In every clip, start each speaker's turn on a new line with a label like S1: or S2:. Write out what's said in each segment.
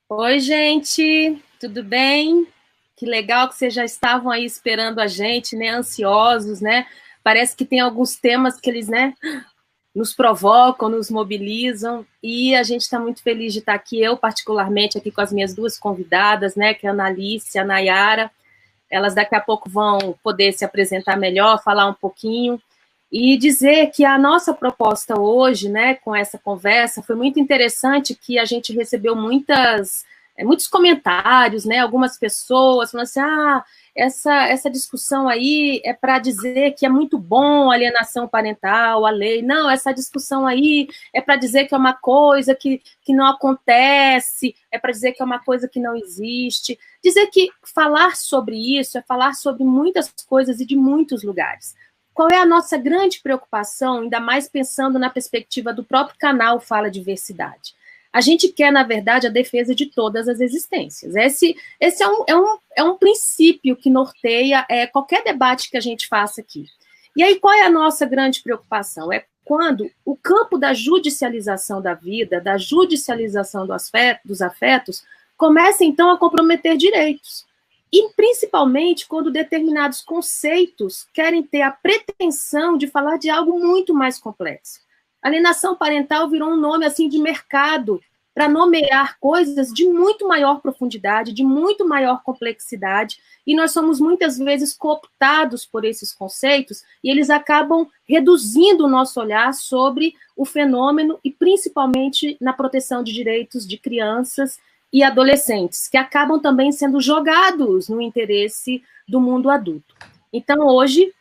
S1: Oi, gente, tudo bem? Que legal que vocês já estavam aí esperando a gente, né? Ansiosos, né? Parece que tem alguns temas que eles, né, nos provocam, nos mobilizam, e a gente está muito feliz de estar aqui, eu particularmente aqui com as minhas duas convidadas, né, que é a Analice e a Nayara. Elas daqui a pouco vão poder se apresentar melhor, falar um pouquinho, e dizer que a nossa proposta hoje, né, com essa conversa, foi muito interessante, que a gente recebeu muitos comentários, né, algumas pessoas falando assim, essa discussão aí é para dizer que é muito bom a alienação parental, a lei. Não, essa discussão aí é para dizer que é uma coisa que não acontece, é para dizer que é uma coisa que não existe. Dizer que falar sobre isso é falar sobre muitas coisas e de muitos lugares. Qual é a nossa grande preocupação, ainda mais pensando na perspectiva do próprio canal Fala Diversidade? A gente quer, na verdade, a defesa de todas as existências. Esse é um princípio que norteia qualquer debate que a gente faça aqui. E aí, qual é a nossa grande preocupação? É quando o campo da judicialização da vida, da judicialização dos afetos, começa, então, a comprometer direitos. E, principalmente, quando determinados conceitos querem ter a pretensão de falar de algo muito mais complexo. Alienação parental virou um nome assim de mercado para nomear coisas de muito maior profundidade, de muito maior complexidade, e nós somos muitas vezes cooptados por esses conceitos, e eles acabam reduzindo o nosso olhar sobre o fenômeno, e principalmente na proteção de direitos de crianças e adolescentes, que acabam também sendo jogados no interesse do mundo adulto. Então, hoje,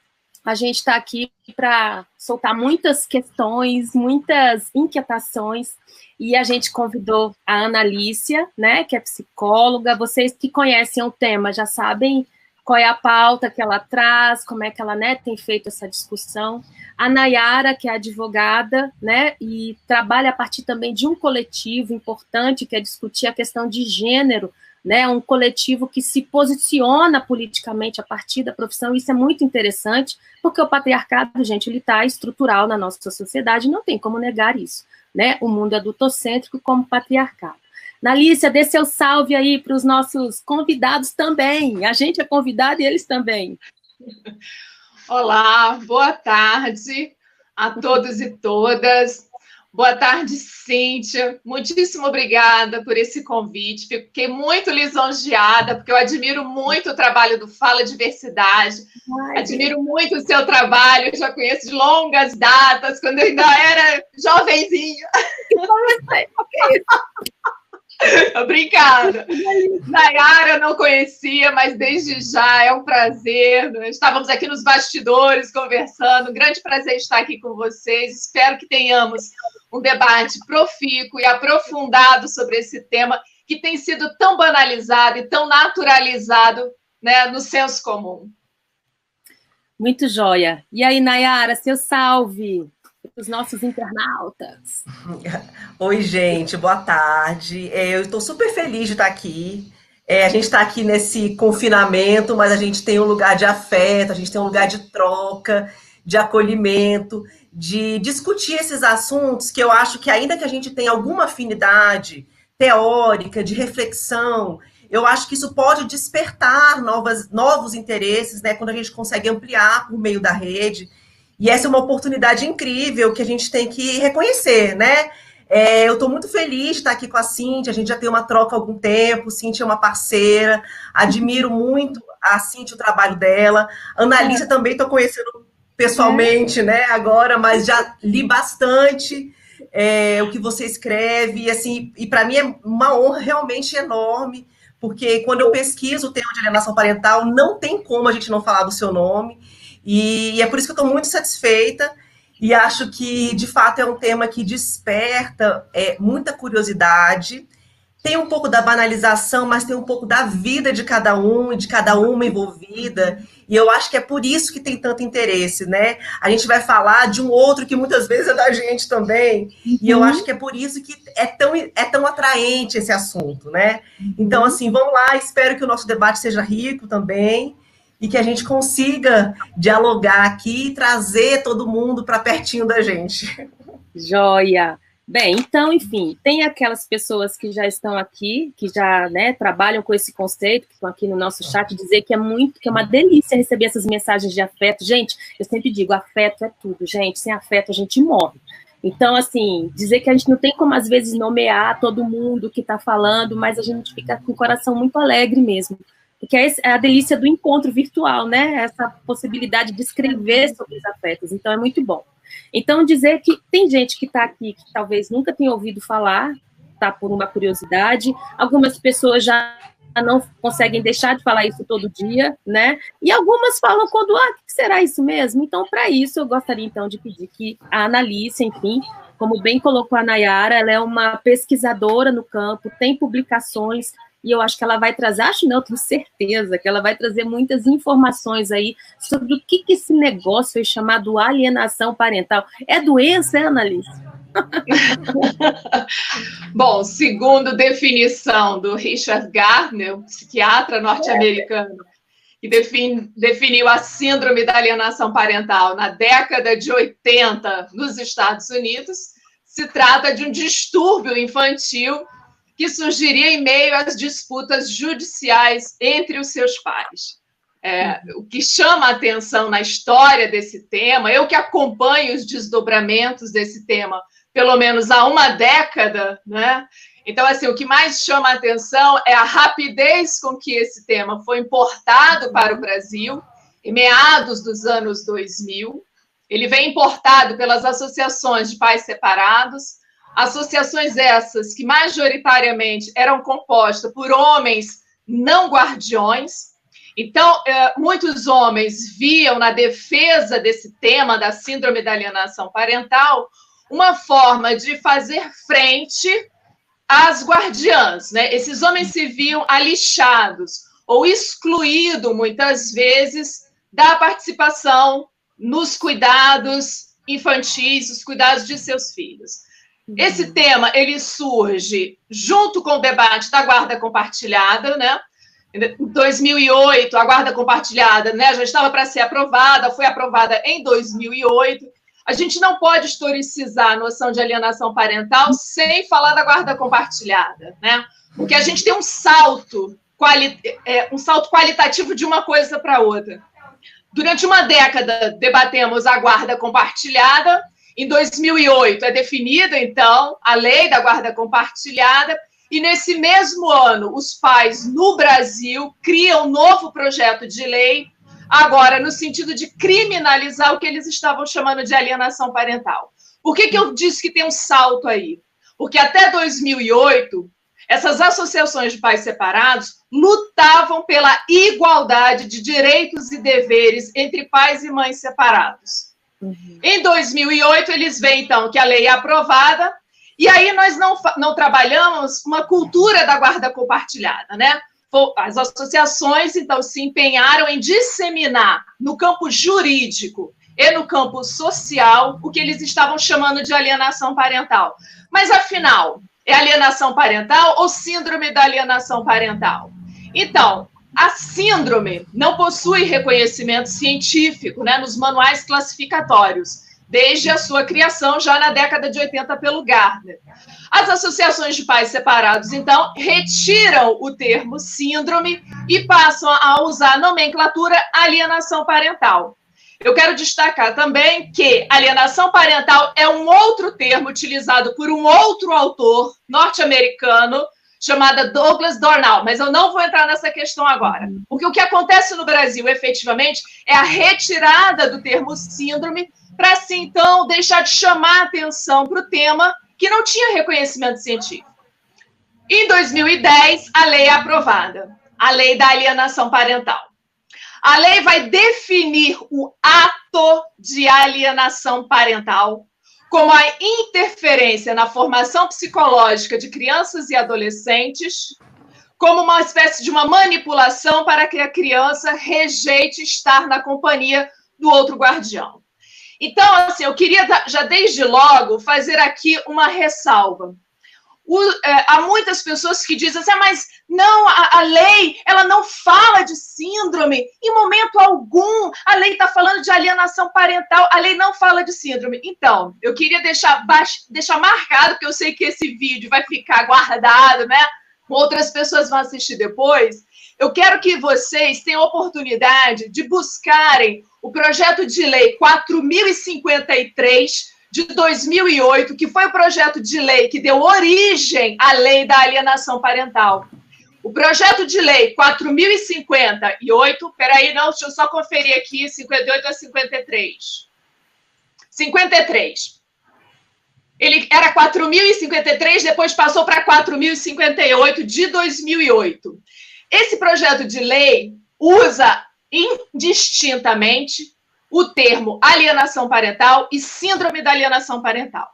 S1: a gente está aqui para soltar muitas questões, muitas inquietações, e a gente convidou a Analícia, né, que é psicóloga. Vocês que conhecem o tema já sabem qual é a pauta que ela traz, como é que ela, né, tem feito essa discussão. A Nayara, que é advogada, né, e trabalha a partir também de um coletivo importante, que é discutir a questão de gênero, né, um coletivo que se posiciona politicamente a partir da profissão. Isso é muito interessante, porque o patriarcado, gente, ele está estrutural na nossa sociedade, não tem como negar isso, né, o mundo adultocêntrico como patriarcado. Nalícia, dê seu salve aí para os nossos convidados também. A gente é convidado e eles também.
S2: Olá, boa tarde a todos e todas. Boa tarde, Cíntia. Muitíssimo obrigada por esse convite. Fiquei muito lisonjeada, porque eu admiro muito o trabalho do Fala Diversidade. Admiro muito o seu trabalho, eu já conheço de longas datas, quando eu ainda era jovenzinha. Obrigada. Nayara eu não conhecia, mas desde já é um prazer. Estávamos aqui nos bastidores conversando. Grande prazer estar aqui com vocês. Espero que tenhamos um debate profícuo e aprofundado sobre esse tema que tem sido tão banalizado e tão naturalizado, né, no senso comum.
S1: Muito joia. E aí, Nayara, seu salve para os nossos internautas.
S3: Oi, gente, boa tarde. Eu estou super feliz de estar aqui. A gente está aqui nesse confinamento, mas a gente tem um lugar de afeto, a gente tem um lugar de troca, de acolhimento, de discutir esses assuntos que eu acho que, ainda que a gente tenha alguma afinidade teórica, de reflexão, eu acho que isso pode despertar novos interesses, né, quando a gente consegue ampliar por meio da rede. E essa é uma oportunidade incrível que a gente tem que reconhecer, né? Eu estou muito feliz de estar aqui com a Cíntia, a gente já tem uma troca há algum tempo, Cíntia é uma parceira, admiro muito a Cíntia, o trabalho dela. A Analícia também estou conhecendo pessoalmente, né, agora, mas já li bastante o que você escreve, e, assim, e para mim é uma honra realmente enorme, porque quando eu pesquiso o tema de alienação parental, não tem como a gente não falar do seu nome. E é por isso que eu estou muito satisfeita e acho que, de fato, é um tema que desperta muita curiosidade. Tem um pouco da banalização, mas tem um pouco da vida de cada um e de cada uma envolvida. E eu acho que é por isso que tem tanto interesse, né? A gente vai falar de um outro que muitas vezes é da gente também. E eu acho que é por isso que é tão atraente esse assunto, né? Então, assim, vamos lá. Espero que o nosso debate seja rico também. E que a gente consiga dialogar aqui e trazer todo mundo para pertinho da gente.
S1: Joia! Bem, então, enfim, tem aquelas pessoas que já estão aqui, que já, né, trabalham com esse conceito, que estão aqui no nosso chat, dizer que é uma delícia receber essas mensagens de afeto. Gente, eu sempre digo, afeto é tudo, gente. Sem afeto a gente morre. Então, assim, dizer que a gente não tem como, às vezes, nomear todo mundo que está falando, mas a gente fica com o coração muito alegre mesmo. Porque é a delícia do encontro virtual, né? Essa possibilidade de escrever sobre os afetos. Então, é muito bom. Então, dizer que tem gente que está aqui que talvez nunca tenha ouvido falar, tá por uma curiosidade. Algumas pessoas já não conseguem deixar de falar isso todo dia, né? E algumas falam quando, o que será isso mesmo? Então, para isso, eu gostaria, então, de pedir que a Analice, enfim, como bem colocou a Nayara, ela é uma pesquisadora no campo, tem publicações, e eu acho que ela vai trazer, eu tenho certeza que ela vai trazer muitas informações aí sobre o que esse negócio é chamado alienação parental. É doença, Analice?
S2: Bom, segundo definição do Richard Gardner, um psiquiatra norte-americano, que definiu a síndrome da alienação parental na década de 80 nos Estados Unidos, se trata de um distúrbio infantil que surgiria em meio às disputas judiciais entre os seus pais. O que chama a atenção na história desse tema, eu que acompanho os desdobramentos desse tema pelo menos há uma década, né? Então, assim, o que mais chama a atenção é a rapidez com que esse tema foi importado para o Brasil, em meados dos anos 2000. Ele vem importado pelas associações de pais separados, associações essas que majoritariamente eram compostas por homens não guardiões. Então, muitos homens viam na defesa desse tema da síndrome da alienação parental uma forma de fazer frente às guardiãs, né? Esses homens se viam alixados ou excluídos, muitas vezes, da participação nos cuidados infantis, os cuidados de seus filhos. Esse tema, ele surge junto com o debate da guarda compartilhada, né? Em 2008, a guarda compartilhada, né, já estava para ser aprovada, foi aprovada em 2008. A gente não pode historicizar a noção de alienação parental sem falar da guarda compartilhada, né? Porque a gente tem um salto qualitativo de uma coisa para outra. Durante uma década, debatemos a guarda compartilhada. Em 2008, é definida, então, a lei da guarda compartilhada. E, nesse mesmo ano, os pais, no Brasil, criam um novo projeto de lei, agora no sentido de criminalizar o que eles estavam chamando de alienação parental. Por que eu disse que tem um salto aí? Porque até 2008, essas associações de pais separados lutavam pela igualdade de direitos e deveres entre pais e mães separados. Em 2008, eles veem, então, que a lei é aprovada, e aí nós não trabalhamos uma cultura da guarda compartilhada, né? As associações, então, se empenharam em disseminar no campo jurídico e no campo social o que eles estavam chamando de alienação parental. Mas, afinal, é alienação parental ou síndrome da alienação parental? Então, a síndrome não possui reconhecimento científico, né, nos manuais classificatórios, desde a sua criação, já na década de 80, pelo Gardner. As associações de pais separados, então, retiram o termo síndrome e passam a usar a nomenclatura alienação parental. Eu quero destacar também que alienação parental é um outro termo utilizado por um outro autor norte-americano, chamada Douglas Dornall, mas eu não vou entrar nessa questão agora, porque o que acontece no Brasil, efetivamente, é a retirada do termo síndrome para, assim, então, deixar de chamar atenção para o tema que não tinha reconhecimento científico. Em 2010, a lei é aprovada, a lei da alienação parental. A lei vai definir o ato de alienação parental como a interferência na formação psicológica de crianças e adolescentes, como uma espécie de uma manipulação para que a criança rejeite estar na companhia do outro guardião. Então, assim, eu queria já desde logo fazer aqui uma ressalva. há muitas pessoas que dizem assim, mas não, a lei, ela não fala de síndrome, em momento algum, a lei está falando de alienação parental, a lei não fala de síndrome. Então, eu queria deixar marcado, porque eu sei que esse vídeo vai ficar guardado, né? Outras pessoas vão assistir depois. Eu quero que vocês tenham a oportunidade de buscarem o projeto de lei 4053, de 2008, que foi o projeto de lei que deu origem à lei da alienação parental. O projeto de lei 4058, peraí, não, deixa eu só conferir aqui, 58 a 53. 53. Ele era 4053, depois passou para 4058, de 2008. Esse projeto de lei usa indistintamente o termo alienação parental e síndrome da alienação parental.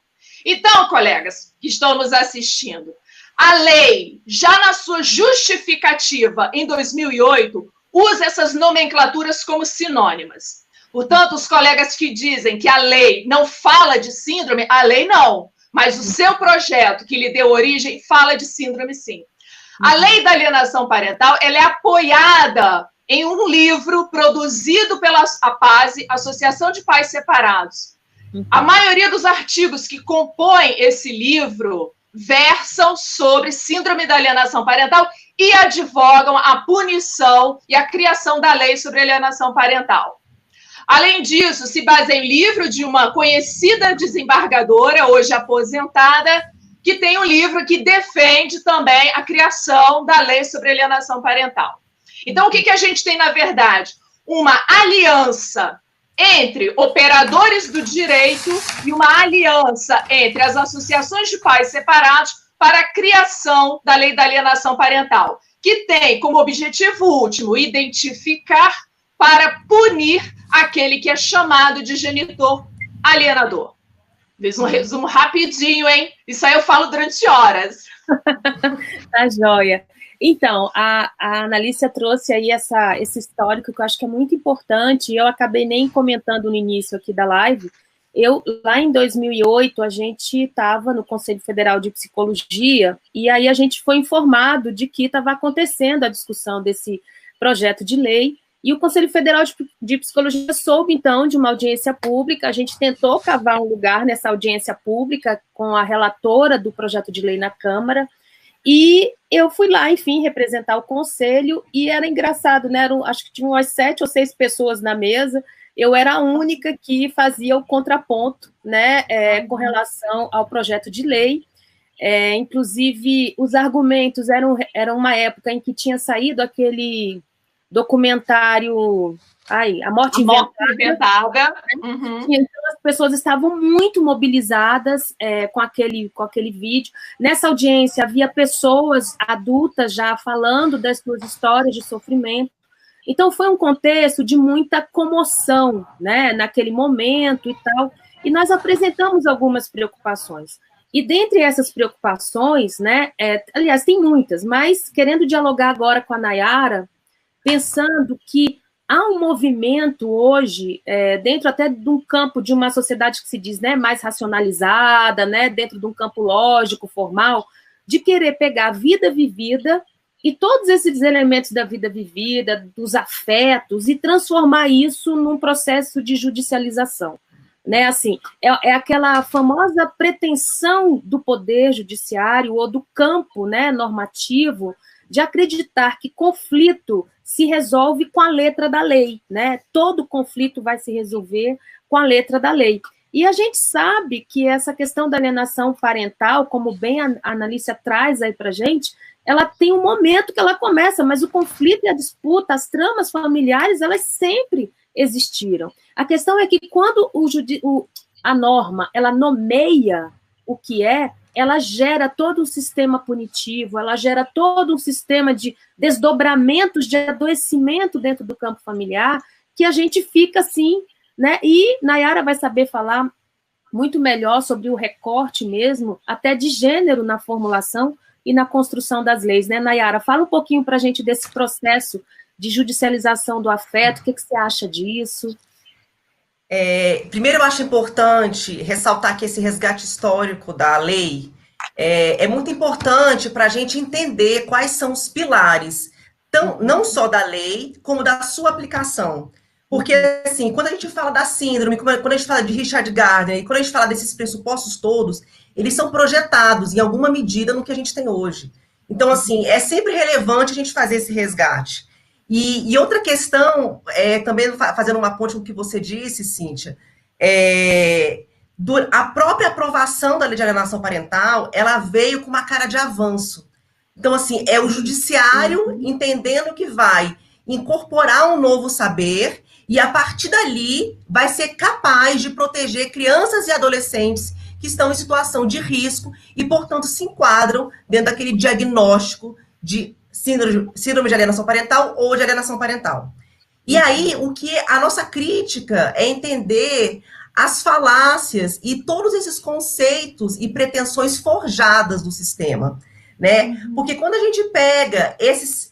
S2: Então, colegas que estão nos assistindo, a lei, já na sua justificativa em 2008, usa essas nomenclaturas como sinônimas. Portanto, os colegas que dizem que a lei não fala de síndrome, a lei não, mas o seu projeto que lhe deu origem fala de síndrome, sim. A lei da alienação parental, ela é apoiada em um livro produzido pela APASE, Associação de Pais Separados. A maioria dos artigos que compõem esse livro versam sobre síndrome da alienação parental e advogam a punição e a criação da lei sobre alienação parental. Além disso, se baseia em livro de uma conhecida desembargadora, hoje aposentada, que tem um livro que defende também a criação da lei sobre alienação parental. Então, o que a gente tem, na verdade? Uma aliança entre operadores do direito e uma aliança entre as associações de pais separados para a criação da lei da alienação parental, que tem como objetivo último identificar para punir aquele que é chamado de genitor alienador. Fiz um resumo rapidinho, hein? Isso aí eu falo durante horas.
S1: Tá joia. Então, a Analícia trouxe aí esse histórico que eu acho que é muito importante, e eu acabei nem comentando no início aqui da live. Lá em 2008, a gente estava no Conselho Federal de Psicologia, e aí a gente foi informado de que estava acontecendo a discussão desse projeto de lei, e o Conselho Federal de Psicologia soube, então, de uma audiência pública. A gente tentou cavar um lugar nessa audiência pública com a relatora do projeto de lei na Câmara, e eu fui lá, enfim, representar o conselho, e era engraçado, né? Acho que tinha umas 7 ou 6 pessoas na mesa, eu era a única que fazia o contraponto, né, com relação ao projeto de lei. Inclusive, os argumentos eram uma época em que tinha saído aquele documentário, A Morte Inventada.
S2: Uhum.
S1: Então, as pessoas estavam muito mobilizadas com aquele vídeo. Nessa audiência, havia pessoas adultas já falando das suas histórias de sofrimento. Então, foi um contexto de muita comoção, né, naquele momento e tal. E nós apresentamos algumas preocupações. E dentre essas preocupações, né, aliás, tem muitas, mas querendo dialogar agora com a Nayara, pensando que há um movimento hoje, dentro até de um campo de uma sociedade que se diz, né, mais racionalizada, né, dentro de um campo lógico, formal, de querer pegar a vida vivida e todos esses elementos da vida vivida, dos afetos, e transformar isso num processo de judicialização. Né, assim, é aquela famosa pretensão do poder judiciário ou do campo, né, normativo, de acreditar que conflito se resolve com a letra da lei, né? Todo conflito vai se resolver com a letra da lei. E a gente sabe que essa questão da alienação parental, como bem a Analícia traz aí para a gente, ela tem um momento que ela começa, mas o conflito e a disputa, as tramas familiares, elas sempre existiram. A questão é que quando a norma, ela nomeia o que ela gera todo um sistema punitivo, ela gera todo um sistema de desdobramentos, de adoecimento dentro do campo familiar, que a gente fica assim, né? E Nayara vai saber falar muito melhor sobre o recorte mesmo, até de gênero na formulação e na construção das leis, né, Nayara? Fala um pouquinho para a gente desse processo de judicialização do afeto, o que você acha disso?
S3: Primeiro, eu acho importante ressaltar que esse resgate histórico da lei, É muito importante para a gente entender quais são os pilares, não só da lei, como da sua aplicação. Porque, assim, quando a gente fala da síndrome, quando a gente fala de Richard Gardner, e quando a gente fala desses pressupostos todos, eles são projetados, em alguma medida, no que a gente tem hoje. Então, assim, é sempre relevante a gente fazer esse resgate. E outra questão, também fazendo uma ponte com o que você disse, Cíntia, a própria aprovação da lei de alienação parental, ela veio com uma cara de avanço. Então, assim, é o judiciário entendendo que vai incorporar um novo saber e, a partir dali, vai ser capaz de proteger crianças e adolescentes que estão em situação de risco e, portanto, se enquadram dentro daquele diagnóstico de síndrome de alienação parental ou de alienação parental. E aí, o que a nossa crítica é entender as falácias e todos esses conceitos e pretensões forjadas do sistema, né? Porque quando a gente pega esses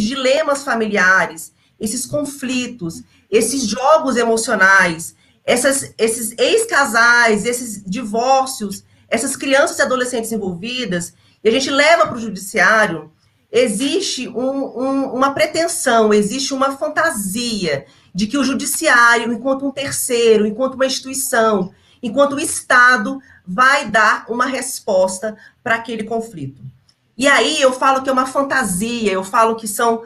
S3: dilemas familiares, esses conflitos, esses jogos emocionais, esses ex-casais, esses divórcios, essas crianças e adolescentes envolvidas, e a gente leva para o judiciário, existe uma pretensão, existe uma fantasia de que o judiciário, enquanto um terceiro, enquanto uma instituição, enquanto o Estado, vai dar uma resposta para aquele conflito. E aí eu falo que é uma fantasia, eu falo que são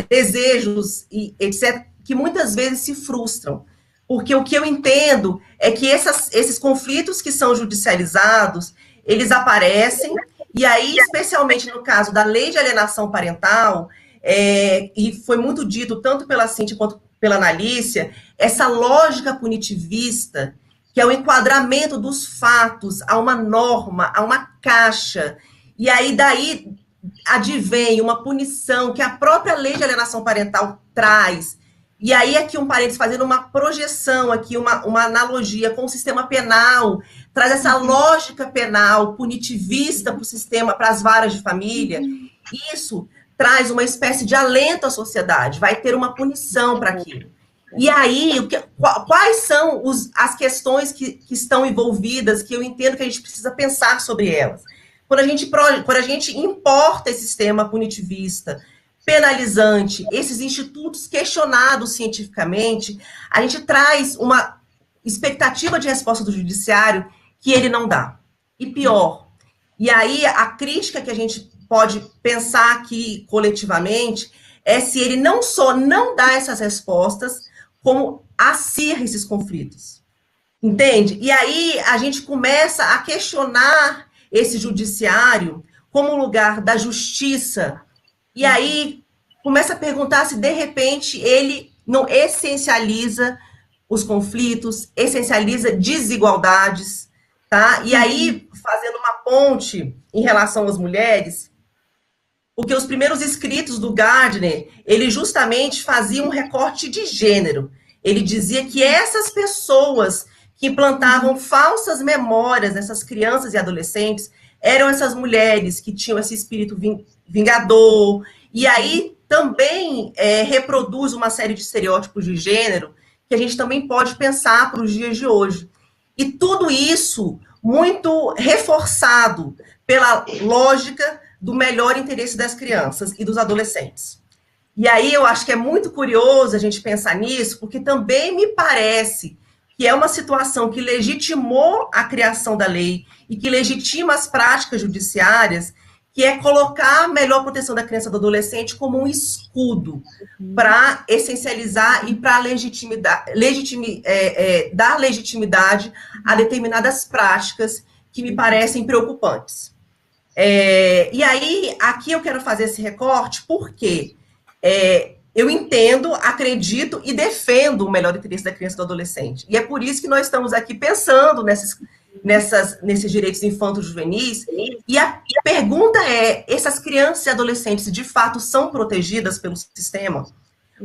S3: desejos, e etc., que muitas vezes se frustram. Porque o que eu entendo é que esses conflitos que são judicializados, eles aparecem, e aí, especialmente no caso da lei de alienação parental, e foi muito dito tanto pela Cíntia quanto pela Analícia, essa lógica punitivista, que é o enquadramento dos fatos a uma norma, a uma caixa, e aí daí advém uma punição que a própria lei de alienação parental traz. E aí aqui um parênteses, fazendo uma projeção aqui, uma analogia com o sistema penal, traz essa lógica penal punitivista para o sistema, para as varas de família. Isso traz uma espécie de alento à sociedade, vai ter uma punição para aquilo. E aí, quais são as questões que estão envolvidas, que eu entendo que a gente precisa pensar sobre elas? Quando a gente importa esse sistema punitivista, penalizante, esses institutos questionados cientificamente, a gente traz uma expectativa de resposta do judiciário que ele não dá. E pior, e aí a crítica que a gente pode pensar aqui coletivamente é se ele não só não dá essas respostas, como acirra esses conflitos. Entende? E aí a gente começa a questionar esse judiciário como lugar da justiça. E aí começa a perguntar se, de repente, ele não essencializa os conflitos, essencializa desigualdades, tá? E aí, fazendo uma ponte em relação às mulheres, porque os primeiros escritos do Gardner, ele justamente fazia um recorte de gênero. Ele dizia que essas pessoas que implantavam falsas memórias nessas crianças e adolescentes eram essas mulheres que tinham esse espírito vingador, e aí também reproduz uma série de estereótipos de gênero que a gente também pode pensar para os dias de hoje. E tudo isso muito reforçado pela lógica do melhor interesse das crianças e dos adolescentes. E aí eu acho que é muito curioso a gente pensar nisso, porque também me parece que é uma situação que legitimou a criação da lei e que legitima as práticas judiciárias, que é colocar a melhor proteção da criança e do adolescente como um escudo para essencializar e para dar legitimidade a determinadas práticas que me parecem preocupantes. E aí, aqui eu quero fazer esse recorte porque eu entendo, acredito e defendo o melhor interesse da criança e do adolescente. E é por isso que nós estamos aqui pensando nesses direitos infantos juvenis. E a pergunta é, essas crianças e adolescentes de fato são protegidas pelo sistema?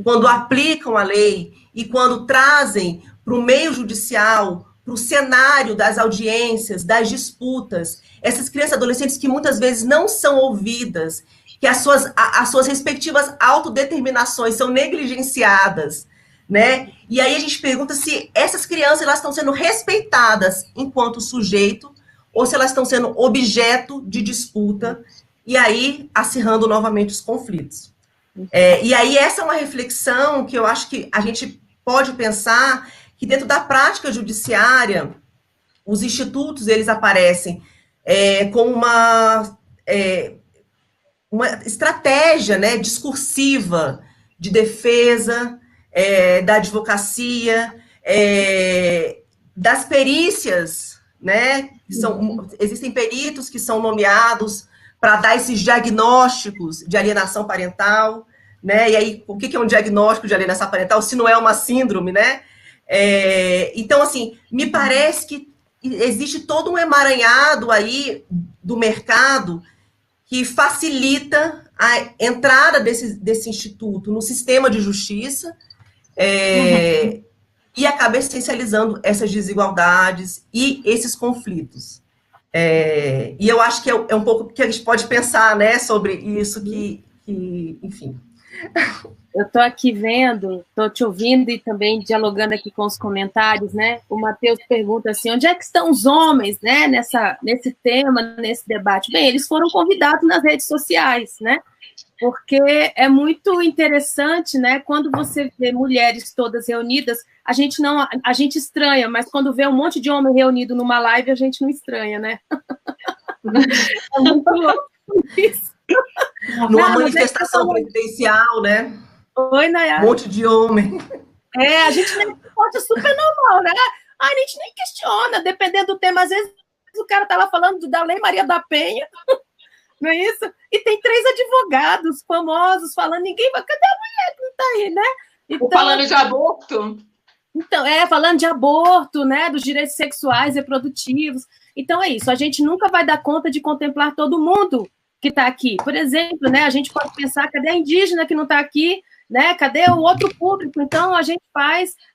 S3: Quando aplicam a lei e quando trazem para o meio judicial, para o cenário das audiências, das disputas, essas crianças e adolescentes que muitas vezes não são ouvidas, que as suas respectivas autodeterminações são negligenciadas, né? E aí a gente pergunta se essas crianças elas estão sendo respeitadas enquanto sujeito ou se elas estão sendo objeto de disputa, e aí acirrando novamente os conflitos. E aí essa é uma reflexão que eu acho que a gente pode pensar que dentro da prática judiciária, os institutos, eles aparecem como uma estratégia, né, discursiva de defesa da advocacia, das perícias, né, existem peritos que são nomeados para dar esses diagnósticos de alienação parental, né, e aí, o que é um diagnóstico de alienação parental, se não é uma síndrome, né? Então, assim, me parece que existe todo um emaranhado aí do mercado que facilita a entrada desse instituto no sistema de justiça e acaba essencializando essas desigualdades e esses conflitos. E eu acho que é um pouco que a gente pode pensar, né, sobre isso, que enfim.
S1: Eu estou aqui vendo, estou te ouvindo e também dialogando aqui com os comentários, né? O Matheus pergunta assim, onde é que estão os homens, né, nesse tema, nesse debate? Bem, eles foram convidados nas redes sociais, né? Porque é muito interessante, né? Quando você vê mulheres todas reunidas, a gente estranha, mas quando vê um monte de homem reunido numa live, a gente não estranha, né? É muito louco isso.
S3: Numa manifestação presidencial, né?
S1: Oi, Nayara.
S3: Um monte de homem.
S1: A gente nem pode, super normal, né? A gente nem questiona, dependendo do tema. Às vezes o cara tá lá falando da Lei Maria da Penha, não é isso? E tem 3 advogados famosos falando, ninguém vai... Cadê a mulher que não tá aí, né?
S2: Então, falando de aborto.
S1: Então, falando de aborto, né? Dos direitos sexuais e reprodutivos. Então, é isso. A gente nunca vai dar conta de contemplar todo mundo que está aqui. Por exemplo, né? A gente pode pensar, cadê a indígena que não está aqui? Né? Cadê o outro público? Então, a gente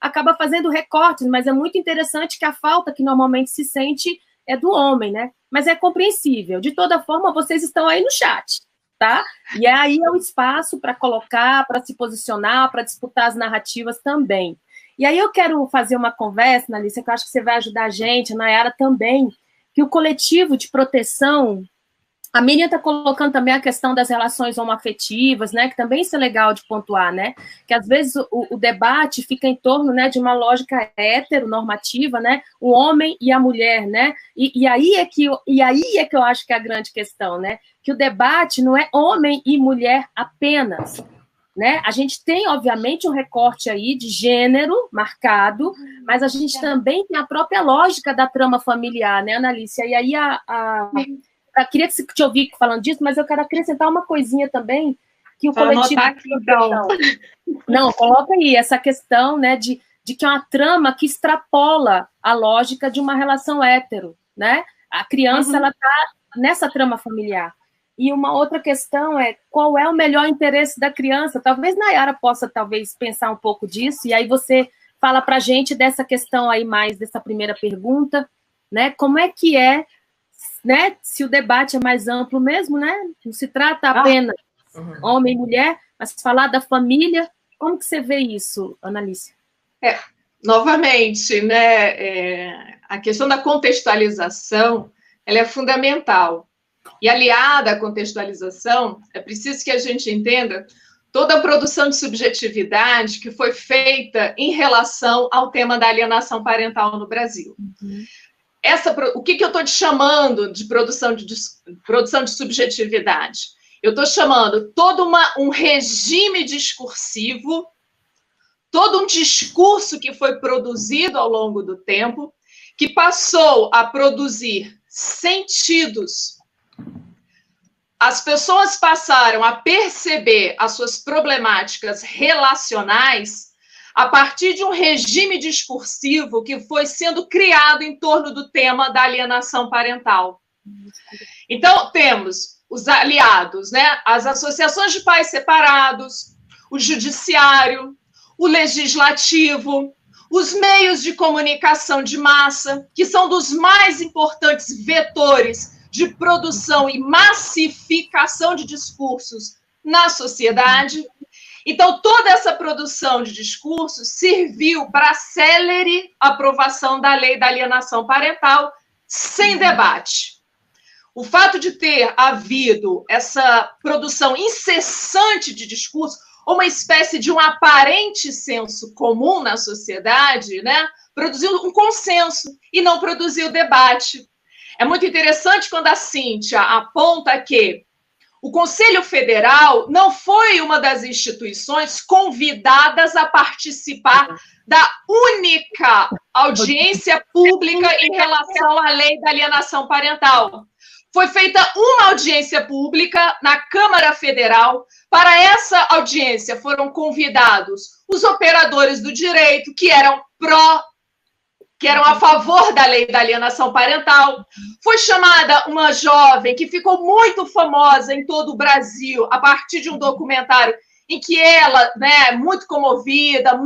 S1: acaba fazendo recortes, mas é muito interessante que a falta que normalmente se sente é do homem, né? Mas é compreensível. De toda forma, vocês estão aí no chat, tá? E aí é o espaço para colocar, para se posicionar, para disputar as narrativas também. E aí eu quero fazer uma conversa, Analícia, que eu acho que você vai ajudar a gente, a Nayara também, que o coletivo de proteção... A Miriam está colocando também a questão das relações homoafetivas, né, que também isso é legal de pontuar, né, que às vezes o debate fica em torno, né, de uma lógica heteronormativa, né, o homem e a mulher, né, e aí é que eu acho que é a grande questão, né, que o debate não é homem e mulher apenas, né, a gente tem, obviamente, um recorte aí de gênero marcado, mas a gente também tem a própria lógica da trama familiar, né, Analícia, e aí eu queria te ouvir falando disso, mas eu quero acrescentar uma coisinha também, que o coletivo...
S2: Aqui, então.
S1: Não, coloca aí essa questão, né, de que é uma trama que extrapola a lógica de uma relação hétero, né? A criança, ela está nessa trama familiar. E uma outra questão é qual é o melhor interesse da criança. Talvez Nayara possa, pensar um pouco disso, e aí você fala para a gente dessa questão aí mais, dessa primeira pergunta, né? Como é que né, se o debate é mais amplo mesmo, né, não se trata apenas homem e mulher, mas falar da família, como que você vê isso, Analícia?
S2: Novamente, né, a questão da contextualização, ela é fundamental, e aliada à contextualização, é preciso que a gente entenda toda a produção de subjetividade que foi feita em relação ao tema da alienação parental no Brasil. O que eu estou te chamando de produção de subjetividade? Eu estou chamando todo um regime discursivo, todo um discurso que foi produzido ao longo do tempo, que passou a produzir sentidos. As pessoas passaram a perceber as suas problemáticas relacionais a partir de um regime discursivo que foi sendo criado em torno do tema da alienação parental. Então, temos os aliados, né? As associações de pais separados, o judiciário, o legislativo, os meios de comunicação de massa, que são dos mais importantes vetores de produção e massificação de discursos na sociedade. Então, toda essa produção de discursos serviu para a célere aprovação da lei da alienação parental, sem debate. O fato de ter havido essa produção incessante de discurso, uma espécie de um aparente senso comum na sociedade, né, produziu um consenso e não produziu debate. É muito interessante quando a Cíntia aponta que o Conselho Federal não foi uma das instituições convidadas a participar da única audiência pública em relação à lei da alienação parental. Foi feita uma audiência pública na Câmara Federal. Para essa audiência foram convidados os operadores do direito, que eram a favor da lei da alienação parental. Foi chamada uma jovem que ficou muito famosa em todo o Brasil, a partir de um documentário em que ela, né, muito comovida,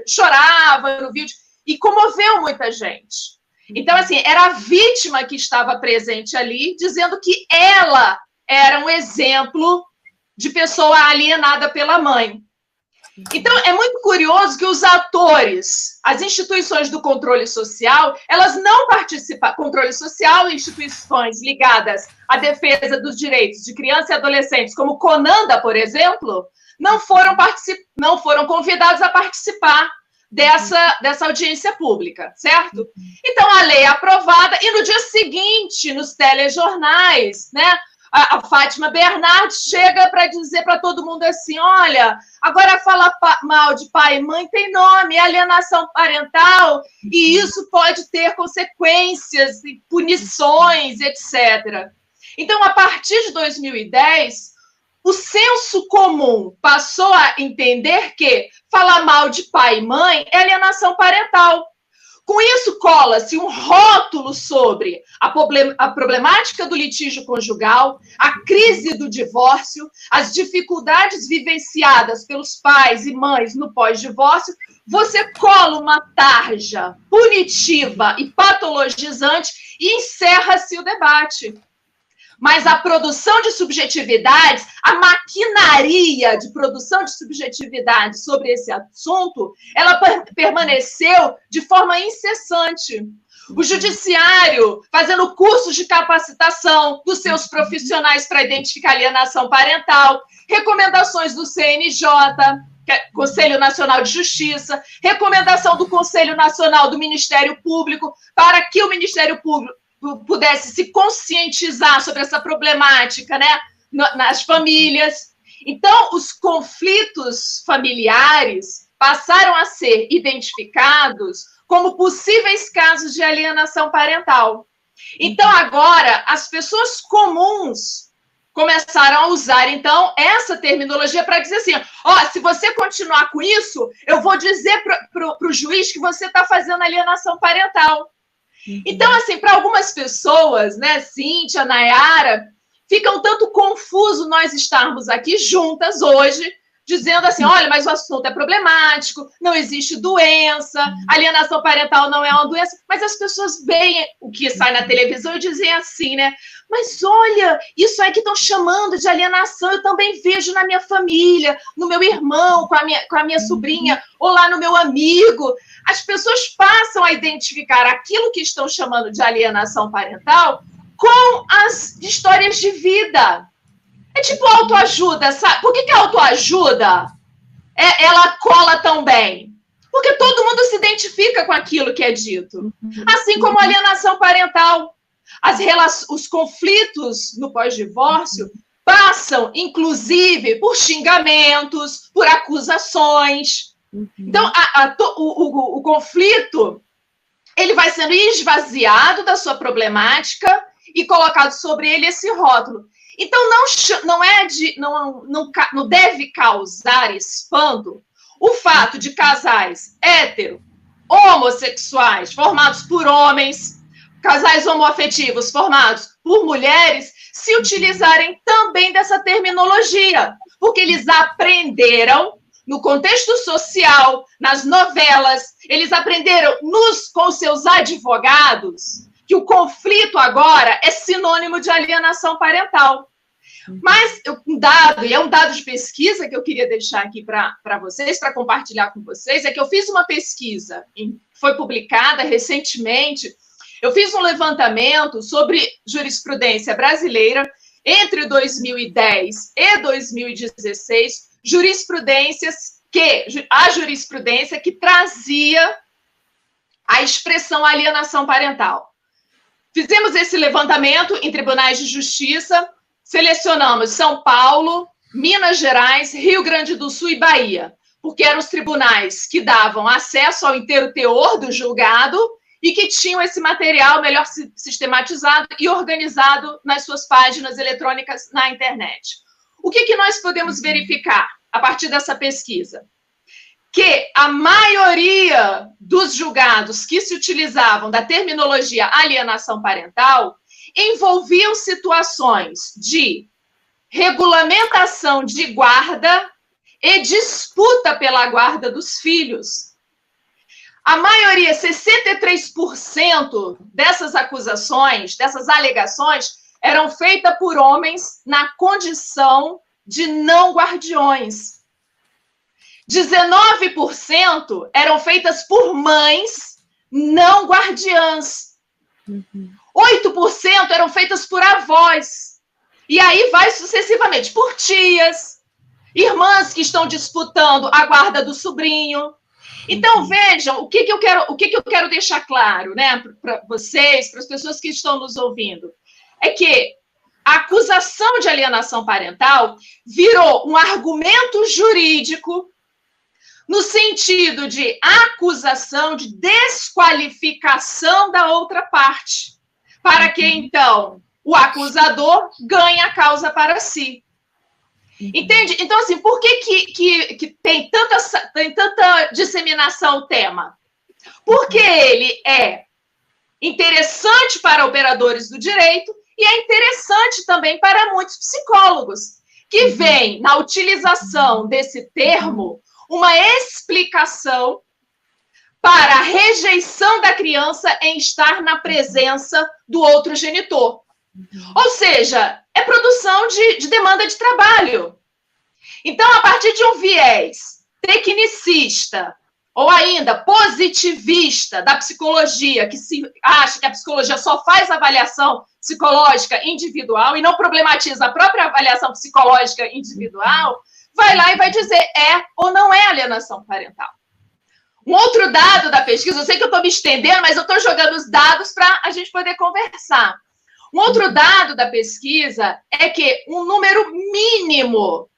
S2: chorava no vídeo, e comoveu muita gente. Então, assim, era a vítima que estava presente ali, dizendo que ela era um exemplo de pessoa alienada pela mãe. Então, é muito curioso que os atores, as instituições do controle social, elas não participam, controle social e instituições ligadas à defesa dos direitos de crianças e adolescentes, como Conanda, por exemplo, não foram convidados a participar dessa audiência pública, certo? Então, a lei é aprovada e no dia seguinte, nos telejornais, né, a Fátima Bernardes chega para dizer para todo mundo assim, olha, agora falar mal de pai e mãe tem nome, é alienação parental, e isso pode ter consequências, punições, etc. Então, a partir de 2010, o senso comum passou a entender que falar mal de pai e mãe é alienação parental. Com isso, cola-se um rótulo sobre a problemática do litígio conjugal, a crise do divórcio, as dificuldades vivenciadas pelos pais e mães no pós-divórcio. Você cola uma tarja punitiva e patologizante e encerra-se o debate. Mas a produção de subjetividades, a maquinaria de produção de subjetividades sobre esse assunto, ela permaneceu de forma incessante. O judiciário fazendo cursos de capacitação dos seus profissionais para identificar alienação parental, recomendações do CNJ, que é Conselho Nacional de Justiça, recomendação do Conselho Nacional do Ministério Público, para que o Ministério Público pudesse se conscientizar sobre essa problemática, né, nas famílias. Então, os conflitos familiares passaram a ser identificados como possíveis casos de alienação parental. Então, agora, as pessoas comuns começaram a usar, então, essa terminologia para dizer assim, se você continuar com isso, eu vou dizer para o juiz que você está fazendo alienação parental. Então, assim, para algumas pessoas, né, Cíntia, Nayara, fica um tanto confuso nós estarmos aqui juntas hoje, dizendo assim, olha, mas o assunto é problemático, não existe doença, alienação parental não é uma doença, mas as pessoas veem o que sai na televisão e dizem assim, né, mas olha, isso aí que estão chamando de alienação, eu também vejo na minha família, no meu irmão, com a minha sobrinha, ou lá no meu amigo. As pessoas passam a identificar aquilo que estão chamando de alienação parental com as histórias de vida. É tipo autoajuda, sabe? Por que a autoajuda ela cola tão bem? Porque todo mundo se identifica com aquilo que é dito. Assim como a alienação parental. Os conflitos no pós-divórcio passam, inclusive, por xingamentos, por acusações. Então, o conflito ele vai sendo esvaziado da sua problemática e colocado sobre ele esse rótulo. Então, não deve causar espanto o fato de casais homossexuais formados por homens, casais homoafetivos formados por mulheres, se utilizarem também dessa terminologia, porque eles aprenderam no contexto social, nas novelas, eles aprenderam com seus advogados que o conflito agora é sinônimo de alienação parental. Mas um dado de pesquisa que eu queria deixar aqui para vocês, para compartilhar com vocês, é que eu fiz uma pesquisa, foi publicada recentemente, Eu fiz um levantamento sobre jurisprudência brasileira entre 2010 e 2016, a jurisprudência que trazia a expressão alienação parental. Fizemos esse levantamento em tribunais de justiça, selecionamos São Paulo, Minas Gerais, Rio Grande do Sul e Bahia, porque eram os tribunais que davam acesso ao inteiro teor do julgado e que tinham esse material melhor sistematizado e organizado nas suas páginas eletrônicas na internet. O que nós podemos verificar a partir dessa pesquisa? Que a maioria dos julgados que se utilizavam da terminologia alienação parental envolviam situações de regulamentação de guarda e disputa pela guarda dos filhos. A maioria, 63% dessas acusações, dessas alegações, eram feitas por homens na condição de não guardiões. 19% eram feitas por mães não guardiãs. 8% eram feitas por avós. E aí vai sucessivamente por tias, irmãs que estão disputando a guarda do sobrinho. Então, vejam, o que eu quero deixar claro, né, para vocês, para as pessoas que estão nos ouvindo, é que a acusação de alienação parental virou um argumento jurídico no sentido de acusação, de desqualificação da outra parte, para que, então, o acusador ganhe a causa para si. Entende? Então, assim, por que tem tanta disseminação o tema? Porque ele é interessante para operadores do direito e é interessante também para muitos psicólogos, que veem na utilização desse termo uma explicação para a rejeição da criança em estar na presença do outro genitor. Ou seja, é produção de demanda de trabalho. Então, a partir de um viés tecnicista ou ainda positivista da psicologia, que se acha que a psicologia só faz avaliação psicológica individual e não problematiza a própria avaliação psicológica individual, vai lá e vai dizer é ou não é alienação parental. Um outro dado da pesquisa, eu sei que eu estou me estendendo, mas eu estou jogando os dados para a gente poder conversar. Um outro dado da pesquisa é que um número mínimo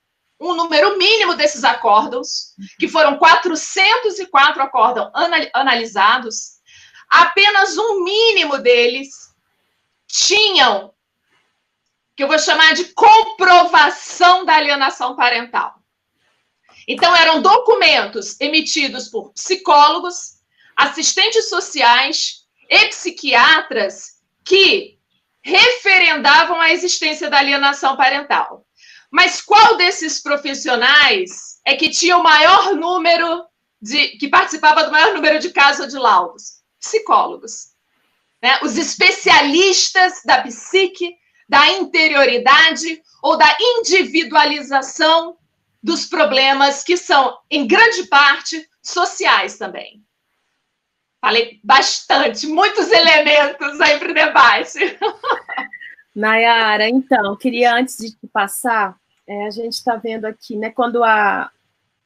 S2: desses acórdãos, que foram 404 acórdãos analisados, apenas um mínimo deles tinham, que eu vou chamar de comprovação da alienação parental. Então, eram documentos emitidos por psicólogos, assistentes sociais e psiquiatras que referendavam a existência da alienação parental. Mas qual desses profissionais é que tinha o maior número que participava do maior número de casos de laudos? Psicólogos. Né? Os especialistas da psique, da interioridade ou da individualização dos problemas que são, em grande parte, sociais também. Falei bastante, muitos elementos aí para o debate.
S1: Nayara, então, queria, antes de te passar, a gente está vendo aqui, né,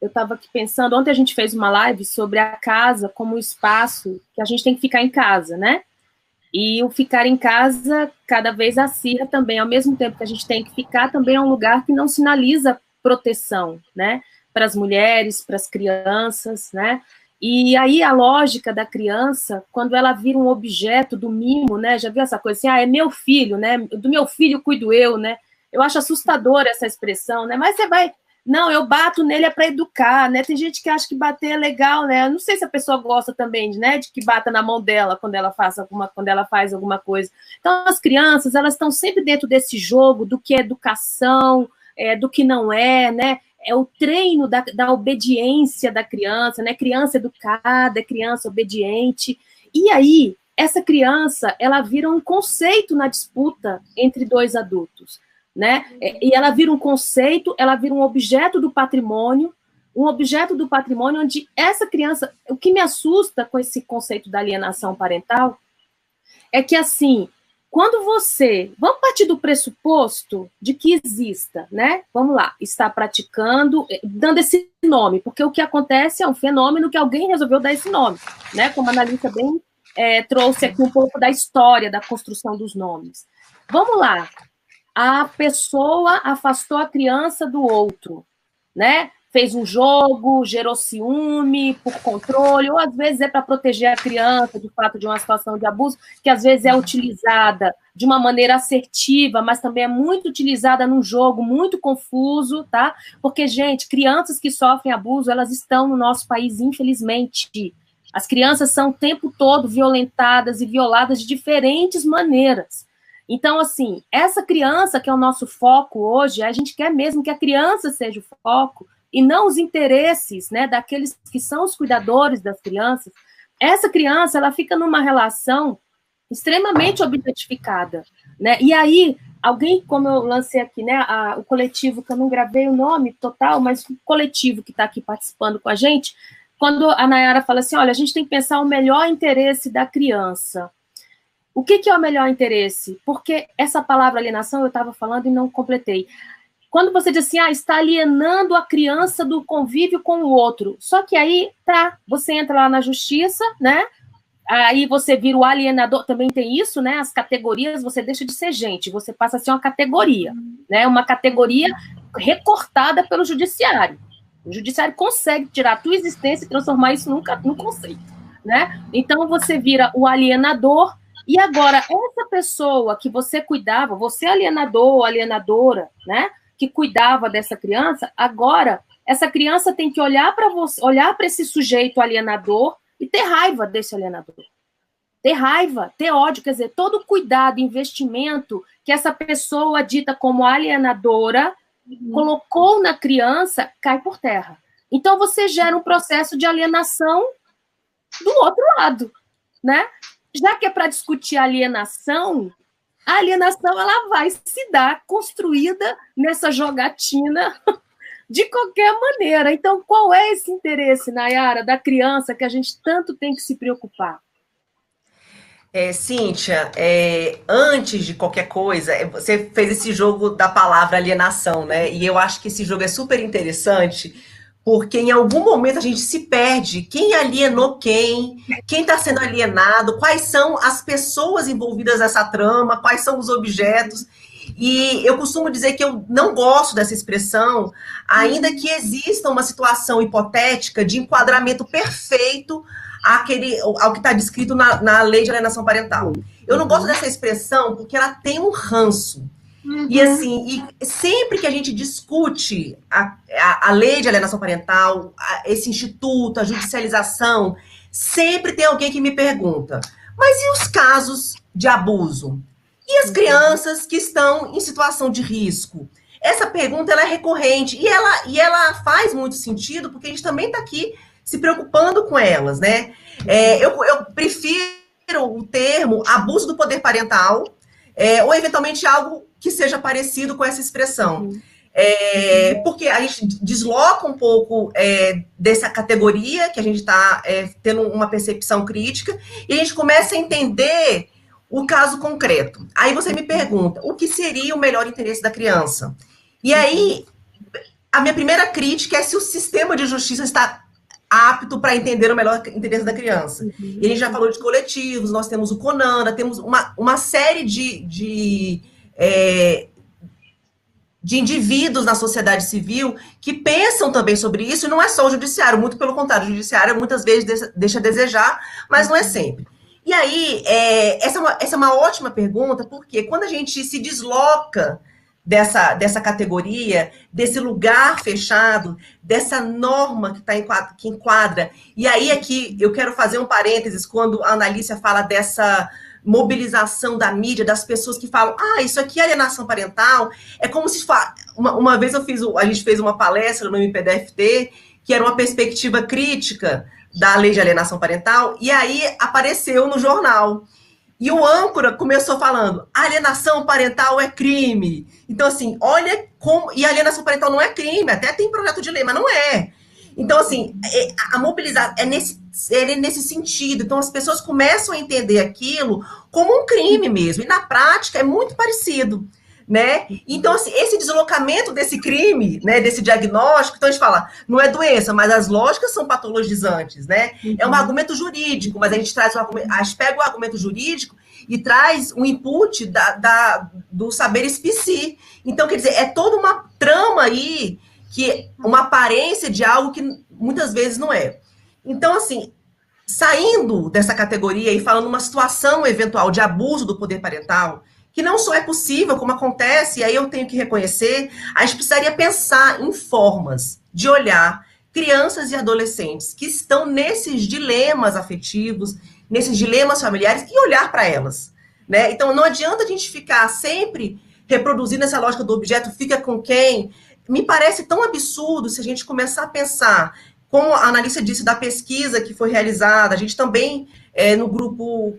S1: eu estava aqui pensando, ontem a gente fez uma live sobre a casa como um espaço que a gente tem que ficar em casa, né? E o ficar em casa cada vez acirra também, ao mesmo tempo que a gente tem que ficar, também é um lugar que não sinaliza proteção, né? Para as mulheres, para as crianças, né? E aí a lógica da criança, quando ela vira um objeto do mimo, né? Já viu essa coisa assim, é meu filho, né? Do meu filho cuido eu, né? Eu acho assustadora essa expressão, né? Mas você vai... Não, eu bato nele é para educar, né? Tem gente que acha que bater é legal, né? Eu não sei se a pessoa gosta também, né? De que bata na mão dela quando ela faz alguma coisa. Então, as crianças, elas estão sempre dentro desse jogo do que é educação, do que não é, né? É o treino da obediência da criança, né? Criança educada, criança obediente. E aí, essa criança, ela vira um conceito na disputa entre dois adultos, né? E ela vira um conceito, ela vira um objeto do patrimônio onde essa criança... O que me assusta com esse conceito da alienação parental é que, assim, quando você... Vamos partir do pressuposto de que exista, né? Vamos lá, está praticando, dando esse nome, porque o que acontece é um fenômeno que alguém resolveu dar esse nome, né? Como a Analisa bem trouxe aqui um pouco da história da construção dos nomes. Vamos lá. A pessoa afastou a criança do outro, né? Fez um jogo, gerou ciúme por controle, ou às vezes é para proteger a criança, de fato, de uma situação de abuso, que às vezes é utilizada de uma maneira assertiva, mas também é muito utilizada num jogo muito confuso, tá? Porque, gente, crianças que sofrem abuso, elas estão no nosso país, infelizmente. As crianças são o tempo todo violentadas e violadas de diferentes maneiras. Então, assim, essa criança que é o nosso foco hoje, a gente quer mesmo que a criança seja o foco, e não os interesses, né, daqueles que são os cuidadores das crianças. Essa criança, ela fica numa relação extremamente objetificada, né? E aí, alguém, como eu lancei aqui, né, o coletivo, que eu não gravei o nome total, mas o coletivo que está aqui participando com a gente, quando a Nayara fala assim, olha, a gente tem que pensar o melhor interesse da criança. O que é o melhor interesse? Porque essa palavra alienação eu estava falando e não completei. Quando você diz assim, está alienando a criança do convívio com o outro. Só que aí, você entra lá na justiça, né? Aí você vira o alienador, também tem isso, né? As categorias, você deixa de ser gente, você passa a ser uma categoria, né? Uma categoria recortada pelo judiciário. O judiciário consegue tirar a tua existência e transformar isso num conceito, né? Então você vira o alienador, e agora essa pessoa que você cuidava, você alienador ou alienadora, né? Que cuidava dessa criança, agora essa criança tem que olhar para você, olhar para esse sujeito alienador e ter raiva desse alienador. Ter raiva, ter ódio, quer dizer, todo cuidado, investimento que essa pessoa dita como alienadora colocou na criança, cai por terra. Então você gera um processo de alienação do outro lado, né? Já que é para discutir alienação, a alienação ela vai se dar construída nessa jogatina de qualquer maneira. Então, qual é esse interesse, Nayara, da criança que a gente tanto tem que se preocupar?
S3: Cíntia, antes de qualquer coisa, você fez esse jogo da palavra alienação, né? E eu acho que esse jogo é super interessante, porque em algum momento a gente se perde. Quem alienou quem está sendo alienado, quais são as pessoas envolvidas nessa trama, quais são os objetos. E eu costumo dizer que eu não gosto dessa expressão, ainda que exista uma situação hipotética de enquadramento perfeito ao que está descrito na lei de alienação parental. Eu não gosto dessa expressão porque ela tem um ranço. E assim, sempre que a gente discute a lei de alienação parental, esse instituto, a judicialização, sempre tem alguém que me pergunta, mas e os casos de abuso? E as crianças que estão em situação de risco? Essa pergunta ela é recorrente e ela faz muito sentido porque a gente também está aqui se preocupando com elas, né? Eu prefiro o termo abuso do poder parental, ou eventualmente algo que seja parecido com essa expressão. Porque a gente desloca um pouco dessa categoria que a gente está tendo uma percepção crítica e a gente começa a entender o caso concreto. Aí você me pergunta, o que seria o melhor interesse da criança? E aí, a minha primeira crítica é se o sistema de justiça está apto para entender o melhor interesse da criança. E a gente já falou de coletivos, nós temos o CONANA, temos uma série de indivíduos na sociedade civil que pensam também sobre isso, e não é só o judiciário, muito pelo contrário, o judiciário muitas vezes deixa a desejar, mas não é sempre. E aí, essa é uma ótima pergunta, porque quando a gente se desloca dessa categoria, desse lugar fechado, dessa norma que enquadra, e aí aqui eu quero fazer um parênteses quando a Analícia fala dessa mobilização da mídia, das pessoas que falam, isso aqui é alienação parental, é como se... Uma vez a gente fez uma palestra no MPDFT, que era uma perspectiva crítica da lei de alienação parental, e aí apareceu no jornal. E o âncora começou falando, alienação parental é crime. Então, assim, olha como... E alienação parental não é crime, até tem projeto de lei, mas não é. Então, assim, a mobilização é nesse serem nesse sentido. Então, as pessoas começam a entender aquilo como um crime mesmo, e na prática é muito parecido, né? Então, assim, esse deslocamento desse crime, né, desse diagnóstico, então a gente fala, não é doença, mas as lógicas são patologizantes, né? É um argumento jurídico, mas a gente traz a gente pega o argumento jurídico e traz um input do saberes psi. Então, quer dizer, é toda uma trama aí, que uma aparência de algo que muitas vezes não é. Então, assim, saindo dessa categoria e falando uma situação eventual de abuso do poder parental, que não só é possível, como acontece, e aí eu tenho que reconhecer, a gente precisaria pensar em formas de olhar crianças e adolescentes que estão nesses dilemas afetivos, nesses dilemas familiares, e olhar para elas, né? Então, não adianta a gente ficar sempre reproduzindo essa lógica do objeto, fica com quem. Me parece tão absurdo se a gente começar a pensar, como a analista disse da pesquisa que foi realizada, a gente também, no grupo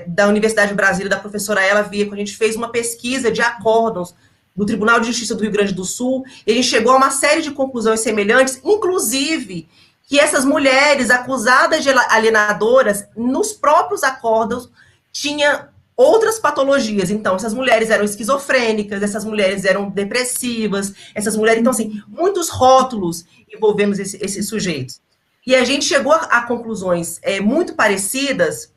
S3: da Universidade de Brasília, da professora Ela Vieco, a gente fez uma pesquisa de acórdãos do Tribunal de Justiça do Rio Grande do Sul, e a gente chegou a uma série de conclusões semelhantes, inclusive que essas mulheres acusadas de alienadoras, nos próprios acórdãos, tinha outras patologias. Então, essas mulheres eram esquizofrênicas, essas mulheres eram depressivas, essas mulheres... Então, assim, muitos rótulos envolvendo esses sujeitos. E a gente chegou a conclusões muito parecidas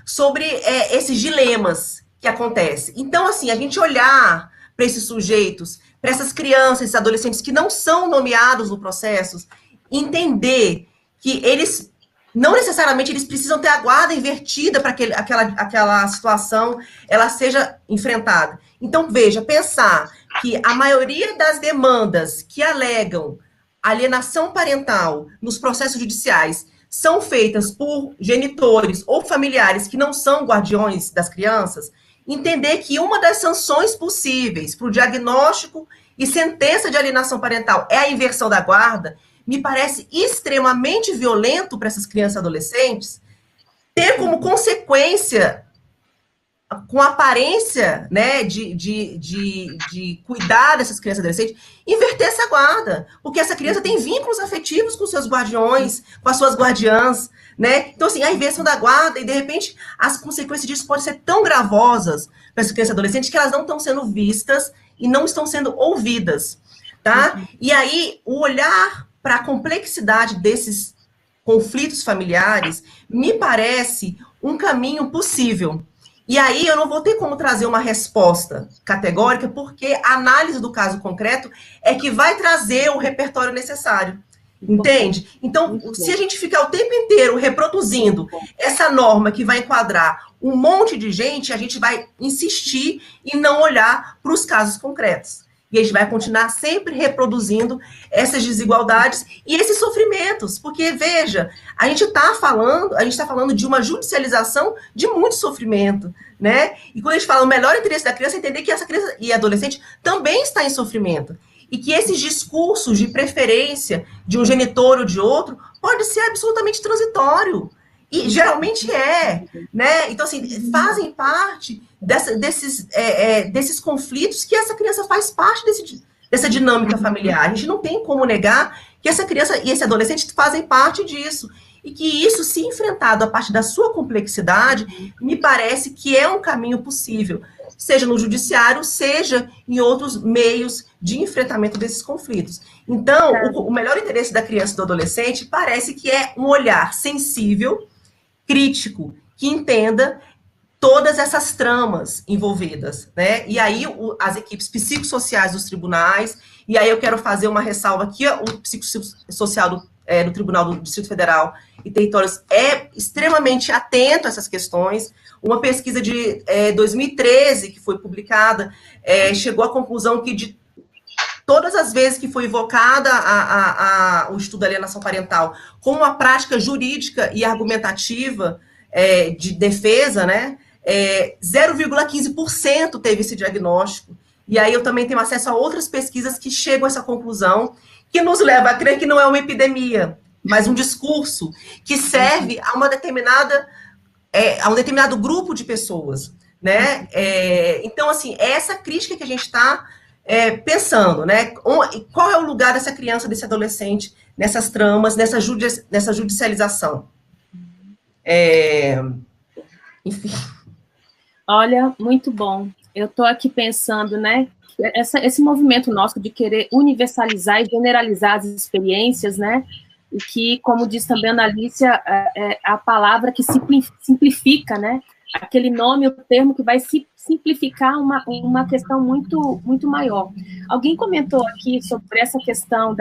S3: sobre esses dilemas que acontecem. Então, assim, a gente olhar para esses sujeitos, para essas crianças, esses adolescentes que não são nomeados no processo, entender que eles... Não necessariamente eles precisam ter a guarda invertida para que aquela situação ela seja enfrentada. Então, veja, pensar que a maioria das demandas que alegam alienação parental nos processos judiciais são feitas por genitores ou familiares que não são guardiões das crianças, entender que uma das sanções possíveis para o diagnóstico e sentença de alienação parental é a inversão da guarda, me parece extremamente violento para essas crianças e adolescentes, ter como consequência, com aparência, né, de cuidar dessas crianças e adolescentes, inverter essa guarda, porque essa criança tem vínculos afetivos com seus guardiões, com as suas guardiãs, né? Então, assim, a inversão da guarda, e de repente, as consequências disso podem ser tão gravosas para essas crianças e adolescentes que elas não estão sendo vistas e não estão sendo ouvidas, tá? E aí, o olhar para a complexidade desses conflitos familiares, me parece um caminho possível. E aí eu não vou ter como trazer uma resposta categórica, porque a análise do caso concreto é que vai trazer o repertório necessário. Entende? Então, se a gente ficar o tempo inteiro reproduzindo essa norma que vai enquadrar um monte de gente, a gente vai insistir em não olhar para os casos concretos. E a gente vai continuar sempre reproduzindo essas desigualdades e esses sofrimentos, porque, veja, a gente está falando de uma judicialização de muito sofrimento, né? E quando a gente fala o melhor interesse da criança, é entender que essa criança e adolescente também está em sofrimento. E que esses discursos de preferência de um genitor ou de outro pode ser absolutamente transitório. E geralmente né? Então, assim, fazem parte desses conflitos que essa criança faz parte dessa dinâmica familiar. A gente não tem como negar que essa criança e esse adolescente fazem parte disso. E que isso, se enfrentado a partir da sua complexidade, me parece que é um caminho possível, seja no judiciário, seja em outros meios de enfrentamento desses conflitos. Então, o melhor interesse da criança e do adolescente parece que é um olhar sensível, crítico, que entenda todas essas tramas envolvidas, né? E aí as equipes psicossociais dos tribunais, e aí eu quero fazer uma ressalva aqui, o psicossocial do Tribunal do Distrito Federal e Territórios é extremamente atento a essas questões. Uma pesquisa de 2013, que foi publicada, chegou à conclusão que de todas as vezes que foi invocada o estudo da alienação parental como uma prática jurídica e argumentativa de defesa, né, 0,15% teve esse diagnóstico. E aí eu também tenho acesso a outras pesquisas que chegam a essa conclusão, que nos leva a crer que não é uma epidemia, mas um discurso que serve a um determinado grupo de pessoas, né? Então, assim, é essa crítica que a gente está pensando, né? Qual é o lugar dessa criança, desse adolescente, nessas tramas, nessa judicialização? Enfim.
S1: Olha, muito bom. Eu estou aqui pensando, né? Esse movimento nosso de querer universalizar e generalizar as experiências, né? E que, como diz também a Analícia, é a palavra que simplifica, né? Aquele nome, o termo que vai simplificar uma questão muito, muito maior. Alguém comentou aqui sobre essa questão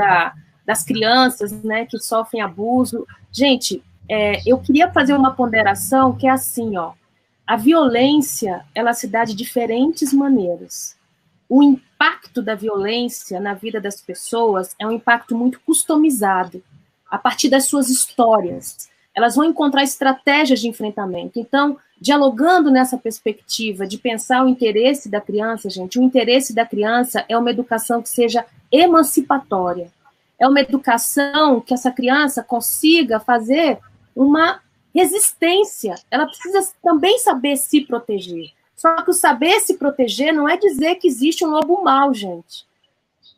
S1: das crianças, né, que sofrem abuso. Gente, eu queria fazer uma ponderação que é assim, ó, a violência, ela se dá de diferentes maneiras. O impacto da violência na vida das pessoas é um impacto muito customizado, a partir das suas histórias. Elas vão encontrar estratégias de enfrentamento. Então, dialogando nessa perspectiva de pensar o interesse da criança, gente, o interesse da criança é uma educação que seja emancipatória. É uma educação que essa criança consiga fazer uma resistência. Ela precisa também saber se proteger. Só que o saber se proteger não é dizer que existe um lobo mau, gente.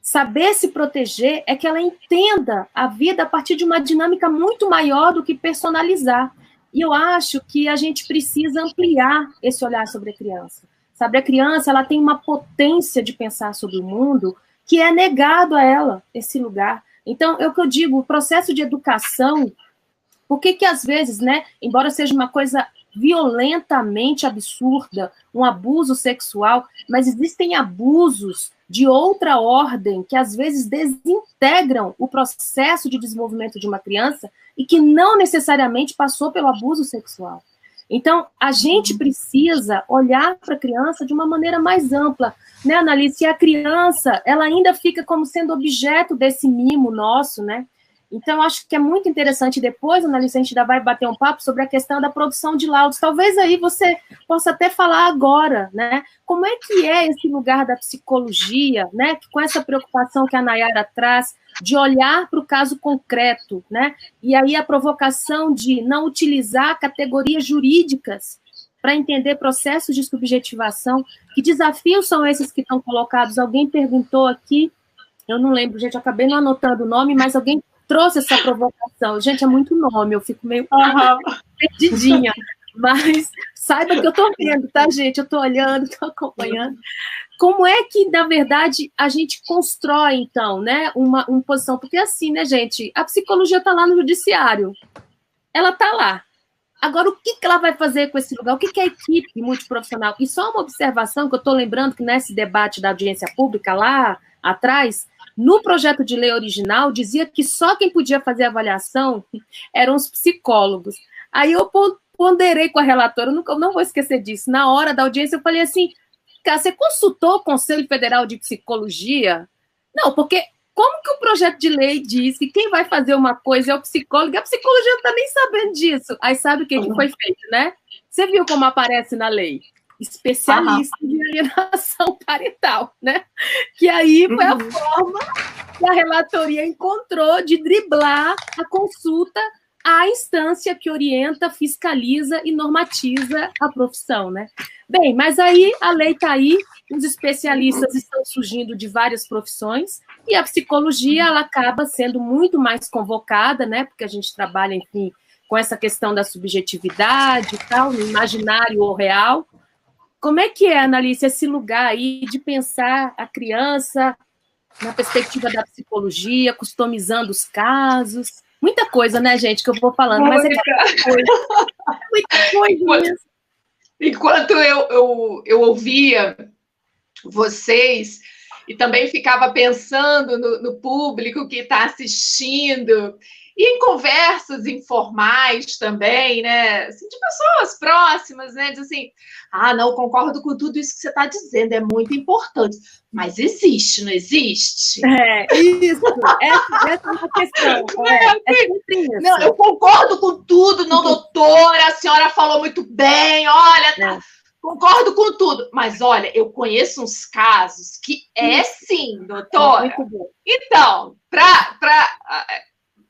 S1: Saber se proteger é que ela entenda a vida a partir de uma dinâmica muito maior do que personalizar. E eu acho que a gente precisa ampliar esse olhar sobre a criança. Sabe, a criança, ela tem uma potência de pensar sobre o mundo que é negado a ela, esse lugar. Então, é o que eu digo, o processo de educação, por que às vezes, né, embora seja uma coisa violentamente absurda, um abuso sexual, mas existem abusos de outra ordem que às vezes desintegram o processo de desenvolvimento de uma criança e que não necessariamente passou pelo abuso sexual. Então, a gente precisa olhar para a criança de uma maneira mais ampla, né, Analícia? E a criança, ela ainda fica como sendo objeto desse mimo nosso, né? Então, acho que é muito interessante. Depois, Analícia, a gente ainda vai bater um papo sobre a questão da produção de laudos. Talvez aí você possa até falar agora, né? Como é que é esse lugar da psicologia, né? Com essa preocupação que a Nayara traz de olhar para o caso concreto, né? E aí a provocação de não utilizar categorias jurídicas para entender processos de subjetivação. Que desafios são esses que estão colocados? Alguém perguntou aqui, eu não lembro, gente, eu acabei não anotando o nome, mas alguém trouxe essa provocação. Gente, é muito nome, eu fico meio perdidinha. Mas saiba que eu estou vendo, tá, gente? Eu estou olhando, estou acompanhando. Como é que, na verdade, a gente constrói, então, né, uma posição? Porque assim, né, gente, a psicologia está lá no judiciário. Ela está lá. Agora, o que ela vai fazer com esse lugar? O que é a equipe multiprofissional? E só uma observação que eu estou lembrando que nesse debate da audiência pública lá atrás, no projeto de lei original, dizia que só quem podia fazer avaliação eram os psicólogos. Aí eu ponderei com a relatora, eu não vou esquecer disso. Na hora da audiência, eu falei assim, cara, você consultou o Conselho Federal de Psicologia? Não, porque como que o projeto de lei diz que quem vai fazer uma coisa é o psicólogo, e a psicologia não está nem sabendo disso. Aí sabe o que foi feito, né? Você viu como aparece na lei? Especialista de alienação parental, né? Que aí foi a forma que a relatoria encontrou de driblar a consulta à instância que orienta, fiscaliza e normatiza a profissão, né? Bem, mas aí a lei está aí, os especialistas estão surgindo de várias profissões e a psicologia ela acaba sendo muito mais convocada, né? Porque a gente trabalha, enfim, com essa questão da subjetividade e tal, no imaginário ou real. Como é que é, Analícia, esse lugar aí de pensar a criança na perspectiva da psicologia, customizando os casos? Muita coisa, né, gente, que eu vou falando, mas é muita coisa mesmo.
S2: Enquanto eu ouvia vocês e também ficava pensando no público que está assistindo, e em conversas informais também, né, assim, de pessoas próximas, né, de assim, não, concordo com tudo isso que você está dizendo, é muito importante, mas existe, não existe?
S1: Isso, essa é uma questão.
S2: Não, eu concordo com tudo, não, doutora, a senhora falou muito bem, olha, concordo com tudo, mas olha, eu conheço uns casos que sim, doutora. Então,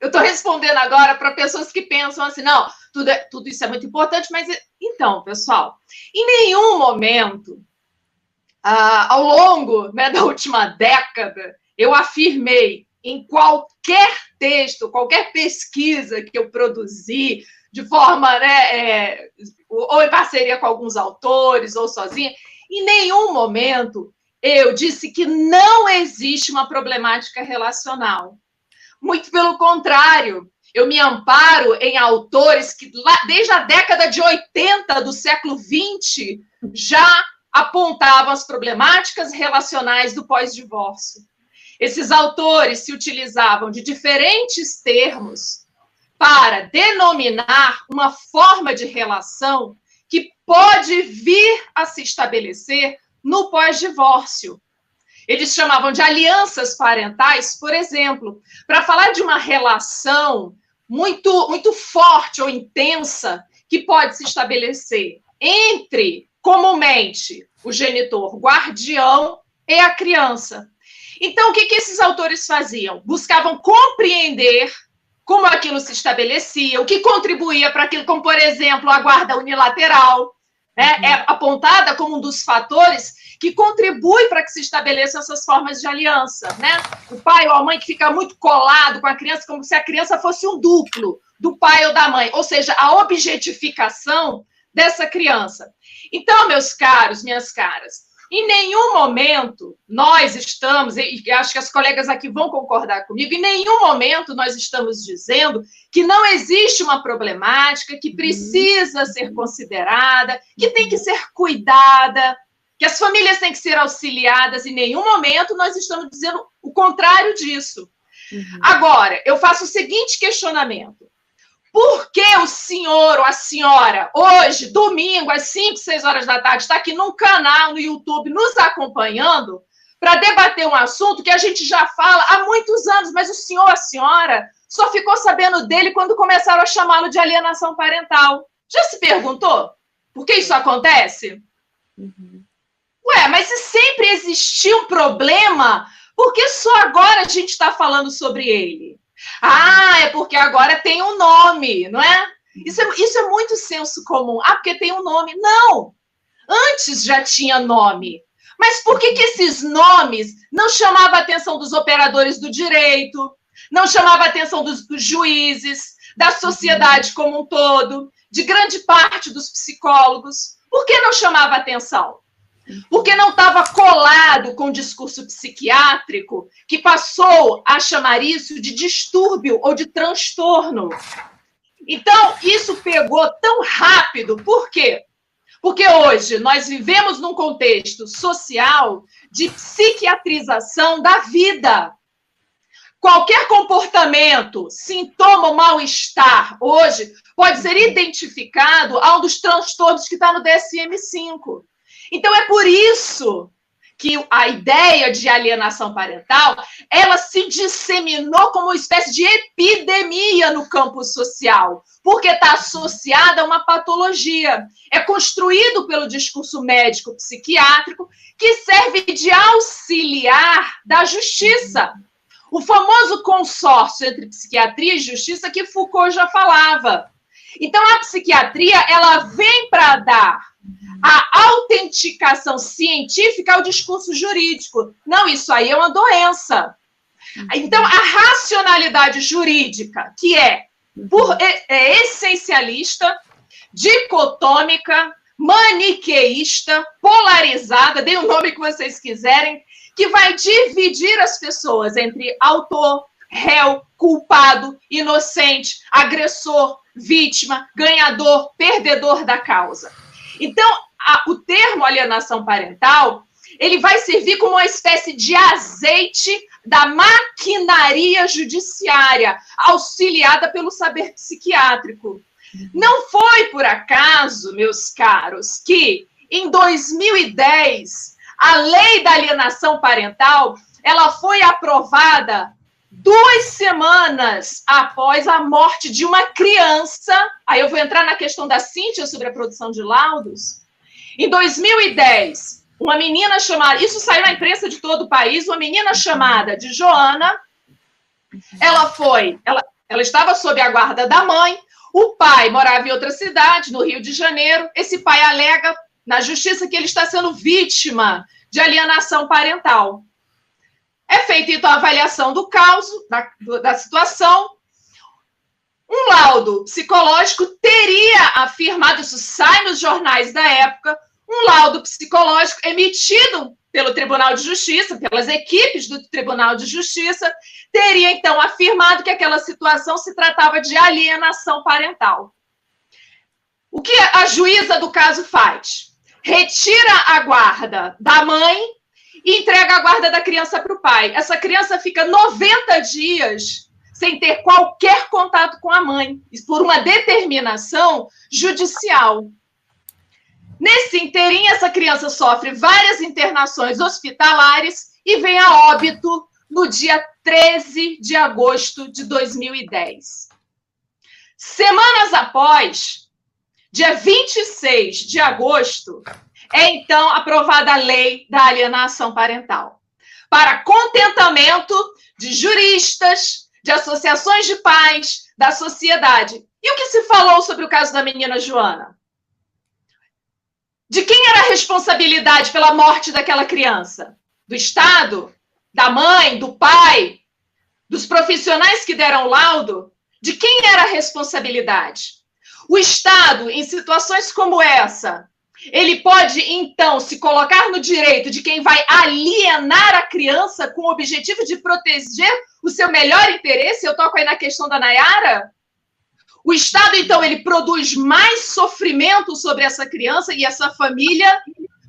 S2: eu estou respondendo agora para pessoas que pensam assim, não, tudo isso é muito importante, mas então, pessoal, em nenhum momento ao longo, né, da última década, eu afirmei em qualquer texto, qualquer pesquisa que eu produzi, de forma, né, ou em parceria com alguns autores, ou sozinha, em nenhum momento eu disse que não existe uma problemática relacional. Muito pelo contrário, eu me amparo em autores que, desde a década de 80 do século XX, já apontavam as problemáticas relacionais do pós-divórcio. Esses autores se utilizavam de diferentes termos para denominar uma forma de relação que pode vir a se estabelecer no pós-divórcio. Eles chamavam de alianças parentais, por exemplo, para falar de uma relação muito forte ou intensa que pode se estabelecer entre, comumente, o genitor guardião e a criança. Então, o que esses autores faziam? Buscavam compreender como aquilo se estabelecia, o que contribuía para aquilo, como, por exemplo, a guarda unilateral, né? É apontada como um dos fatores que contribui para que se estabeleçam essas formas de aliança, né? O pai ou a mãe que fica muito colado com a criança, como se a criança fosse um duplo do pai ou da mãe, ou seja, a objetificação dessa criança. Então, meus caros, minhas caras, em nenhum momento nós estamos, e acho que as colegas aqui vão concordar comigo, em nenhum momento nós estamos dizendo que não existe uma problemática que precisa ser considerada, que tem que ser cuidada, que as famílias têm que ser auxiliadas. Em nenhum momento nós estamos dizendo o contrário disso. Agora, eu faço o seguinte questionamento. Por que o senhor ou a senhora, hoje, domingo, às 5, 6 horas da tarde, está aqui num canal no YouTube nos acompanhando para debater um assunto que a gente já fala há muitos anos, mas o senhor ou a senhora só ficou sabendo dele quando começaram a chamá-lo de alienação parental? Já se perguntou por que isso acontece? Ué, mas se sempre existiu um problema, por que só agora a gente está falando sobre ele? Ah, é porque agora tem um nome, não é? Isso é muito senso comum. Ah, porque tem um nome. Não! Antes já tinha nome. Mas por que esses nomes não chamavam a atenção dos operadores do direito, não chamavam a atenção dos juízes, da sociedade como um todo, de grande parte dos psicólogos? Por que não chamava a atenção? Porque não estava colado com o discurso psiquiátrico que passou a chamar isso de distúrbio ou de transtorno. Então, isso pegou tão rápido. Por quê? Porque hoje nós vivemos num contexto social de psiquiatrização da vida. Qualquer comportamento, sintoma ou mal-estar, hoje, pode ser identificado a um dos transtornos que está no DSM-5. Então, é por isso que a ideia de alienação parental, ela se disseminou como uma espécie de epidemia no campo social, porque está associada a uma patologia. É construído pelo discurso médico-psiquiátrico que serve de auxiliar da justiça. O famoso consórcio entre psiquiatria e justiça que Foucault já falava. Então, a psiquiatria, ela vem para dar a autenticação científica ao discurso jurídico. Não, isso aí é uma doença. Então, a racionalidade jurídica, que é essencialista, dicotômica, maniqueísta, polarizada, dê o nome que vocês quiserem, que vai dividir as pessoas entre autor, réu, culpado, inocente, agressor, vítima, ganhador, perdedor da causa. Então, o termo alienação parental, ele vai servir como uma espécie de azeite da maquinaria judiciária, auxiliada pelo saber psiquiátrico. Não foi por acaso, meus caros, que em 2010, a lei da alienação parental, ela foi aprovada 2 semanas após a morte de uma criança. Aí eu vou entrar na questão da Cíntia sobre a produção de laudos. Em 2010, uma menina chamada... Isso saiu na imprensa de todo o país. Uma menina chamada de Joana. Ela estava sob a guarda da mãe. O pai morava em outra cidade, no Rio de Janeiro. Esse pai alega na justiça que ele está sendo vítima de alienação parental. É feita, então, a avaliação do caso, da situação. Um laudo psicológico teria afirmado, isso sai nos jornais da época, um laudo psicológico emitido pelo Tribunal de Justiça, pelas equipes do Tribunal de Justiça, teria, então, afirmado que aquela situação se tratava de alienação parental. O que a juíza do caso faz? Retira a guarda da mãe e entrega a guarda da criança para o pai. Essa criança fica 90 dias sem ter qualquer contato com a mãe, por uma determinação judicial. Nesse inteirinho, essa criança sofre várias internações hospitalares e vem a óbito no dia 13 de agosto de 2010. Semanas após, dia 26 de agosto, é então aprovada a lei da alienação parental, para contentamento de juristas, de associações de pais, da sociedade. E o que se falou sobre o caso da menina Joana? De quem era a responsabilidade pela morte daquela criança? Do Estado? Da mãe? Do pai? Dos profissionais que deram o laudo? De quem era a responsabilidade? O Estado, em situações como essa, ele pode, então, se colocar no direito de quem vai alienar a criança com o objetivo de proteger o seu melhor interesse? Eu toco aí na questão da Nayara. O Estado, então, ele produz mais sofrimento sobre essa criança e essa família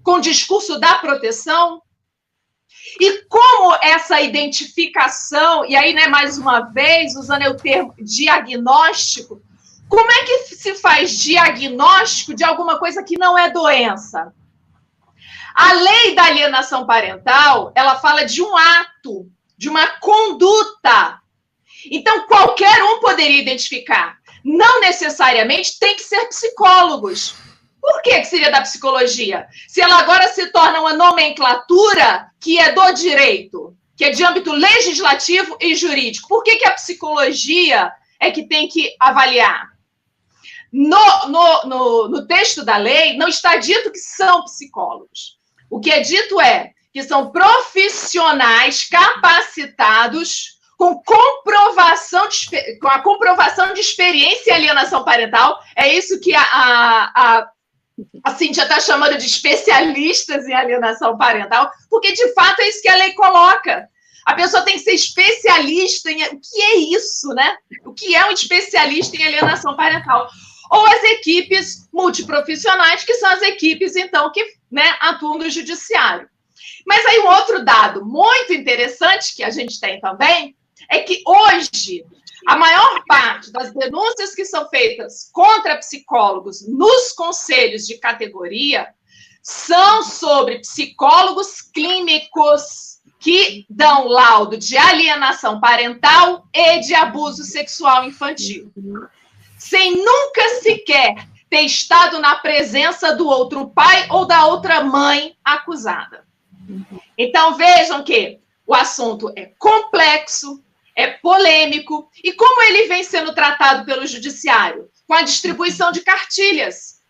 S2: com o discurso da proteção? E como essa identificação, e aí, né, mais uma vez, usando o termo diagnóstico, como é que se faz diagnóstico de alguma coisa que não é doença? A lei da alienação parental, ela fala de um ato, de uma conduta. Então, qualquer um poderia identificar. Não necessariamente tem que ser psicólogos. Por que seria da psicologia? Se ela agora se torna uma nomenclatura que é do direito, que é de âmbito legislativo e jurídico, por que a psicologia é que tem que avaliar? No texto da lei, não está dito que são psicólogos. O que é dito é que são profissionais capacitados com a comprovação de experiência em alienação parental. É isso que a Cíntia está chamando de especialistas em alienação parental, porque, de fato, é isso que a lei coloca. A pessoa tem que ser especialista em... O que é isso, né? O que é um especialista em alienação parental? Ou as equipes multiprofissionais, que são as equipes, então, que, né, atuam no judiciário. Mas aí um outro dado muito interessante que a gente tem também é que hoje a maior parte das denúncias que são feitas contra psicólogos nos conselhos de categoria são sobre psicólogos clínicos que dão laudo de alienação parental e de abuso sexual infantil, sem nunca sequer ter estado na presença do outro pai ou da outra mãe acusada. Então, vejam que o assunto é complexo, é polêmico, e como ele vem sendo tratado pelo judiciário? Com a distribuição de cartilhas,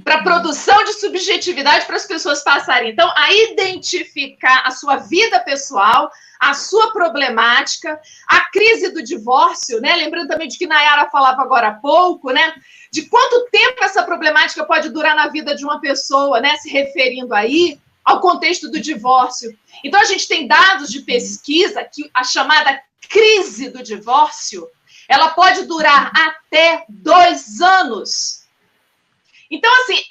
S2: para produção de subjetividade para as pessoas passarem, então, a identificar a sua vida pessoal, a sua problemática, a crise do divórcio, né? Lembrando também de que Nayara falava agora há pouco, né? De quanto tempo essa problemática pode durar na vida de uma pessoa, né? Se referindo aí ao contexto do divórcio. Então, a gente tem dados de pesquisa que a chamada crise do divórcio, ela pode durar até 2 anos. Então, assim,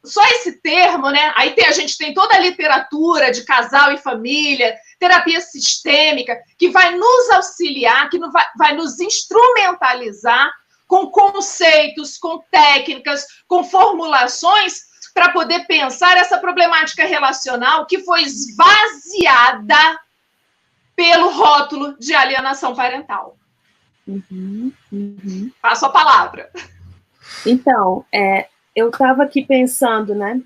S2: só esse termo, né? Aí a gente tem toda a literatura de casal e família, terapia sistêmica, que vai nos auxiliar, que vai nos instrumentalizar com conceitos, com técnicas, com formulações para poder pensar essa problemática relacional que foi esvaziada pelo rótulo de alienação parental. Passo a palavra.
S1: Então, eu estava aqui pensando, né,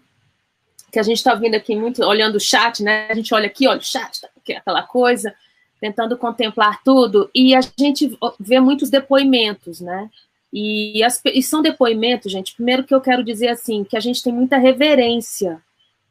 S1: que a gente está vindo aqui muito, olhando o chat, né, a gente olha aqui, olha o chat, aquela coisa, tentando contemplar tudo, e a gente vê muitos depoimentos, né, e são depoimentos, gente, primeiro que eu quero dizer, assim, que a gente tem muita reverência,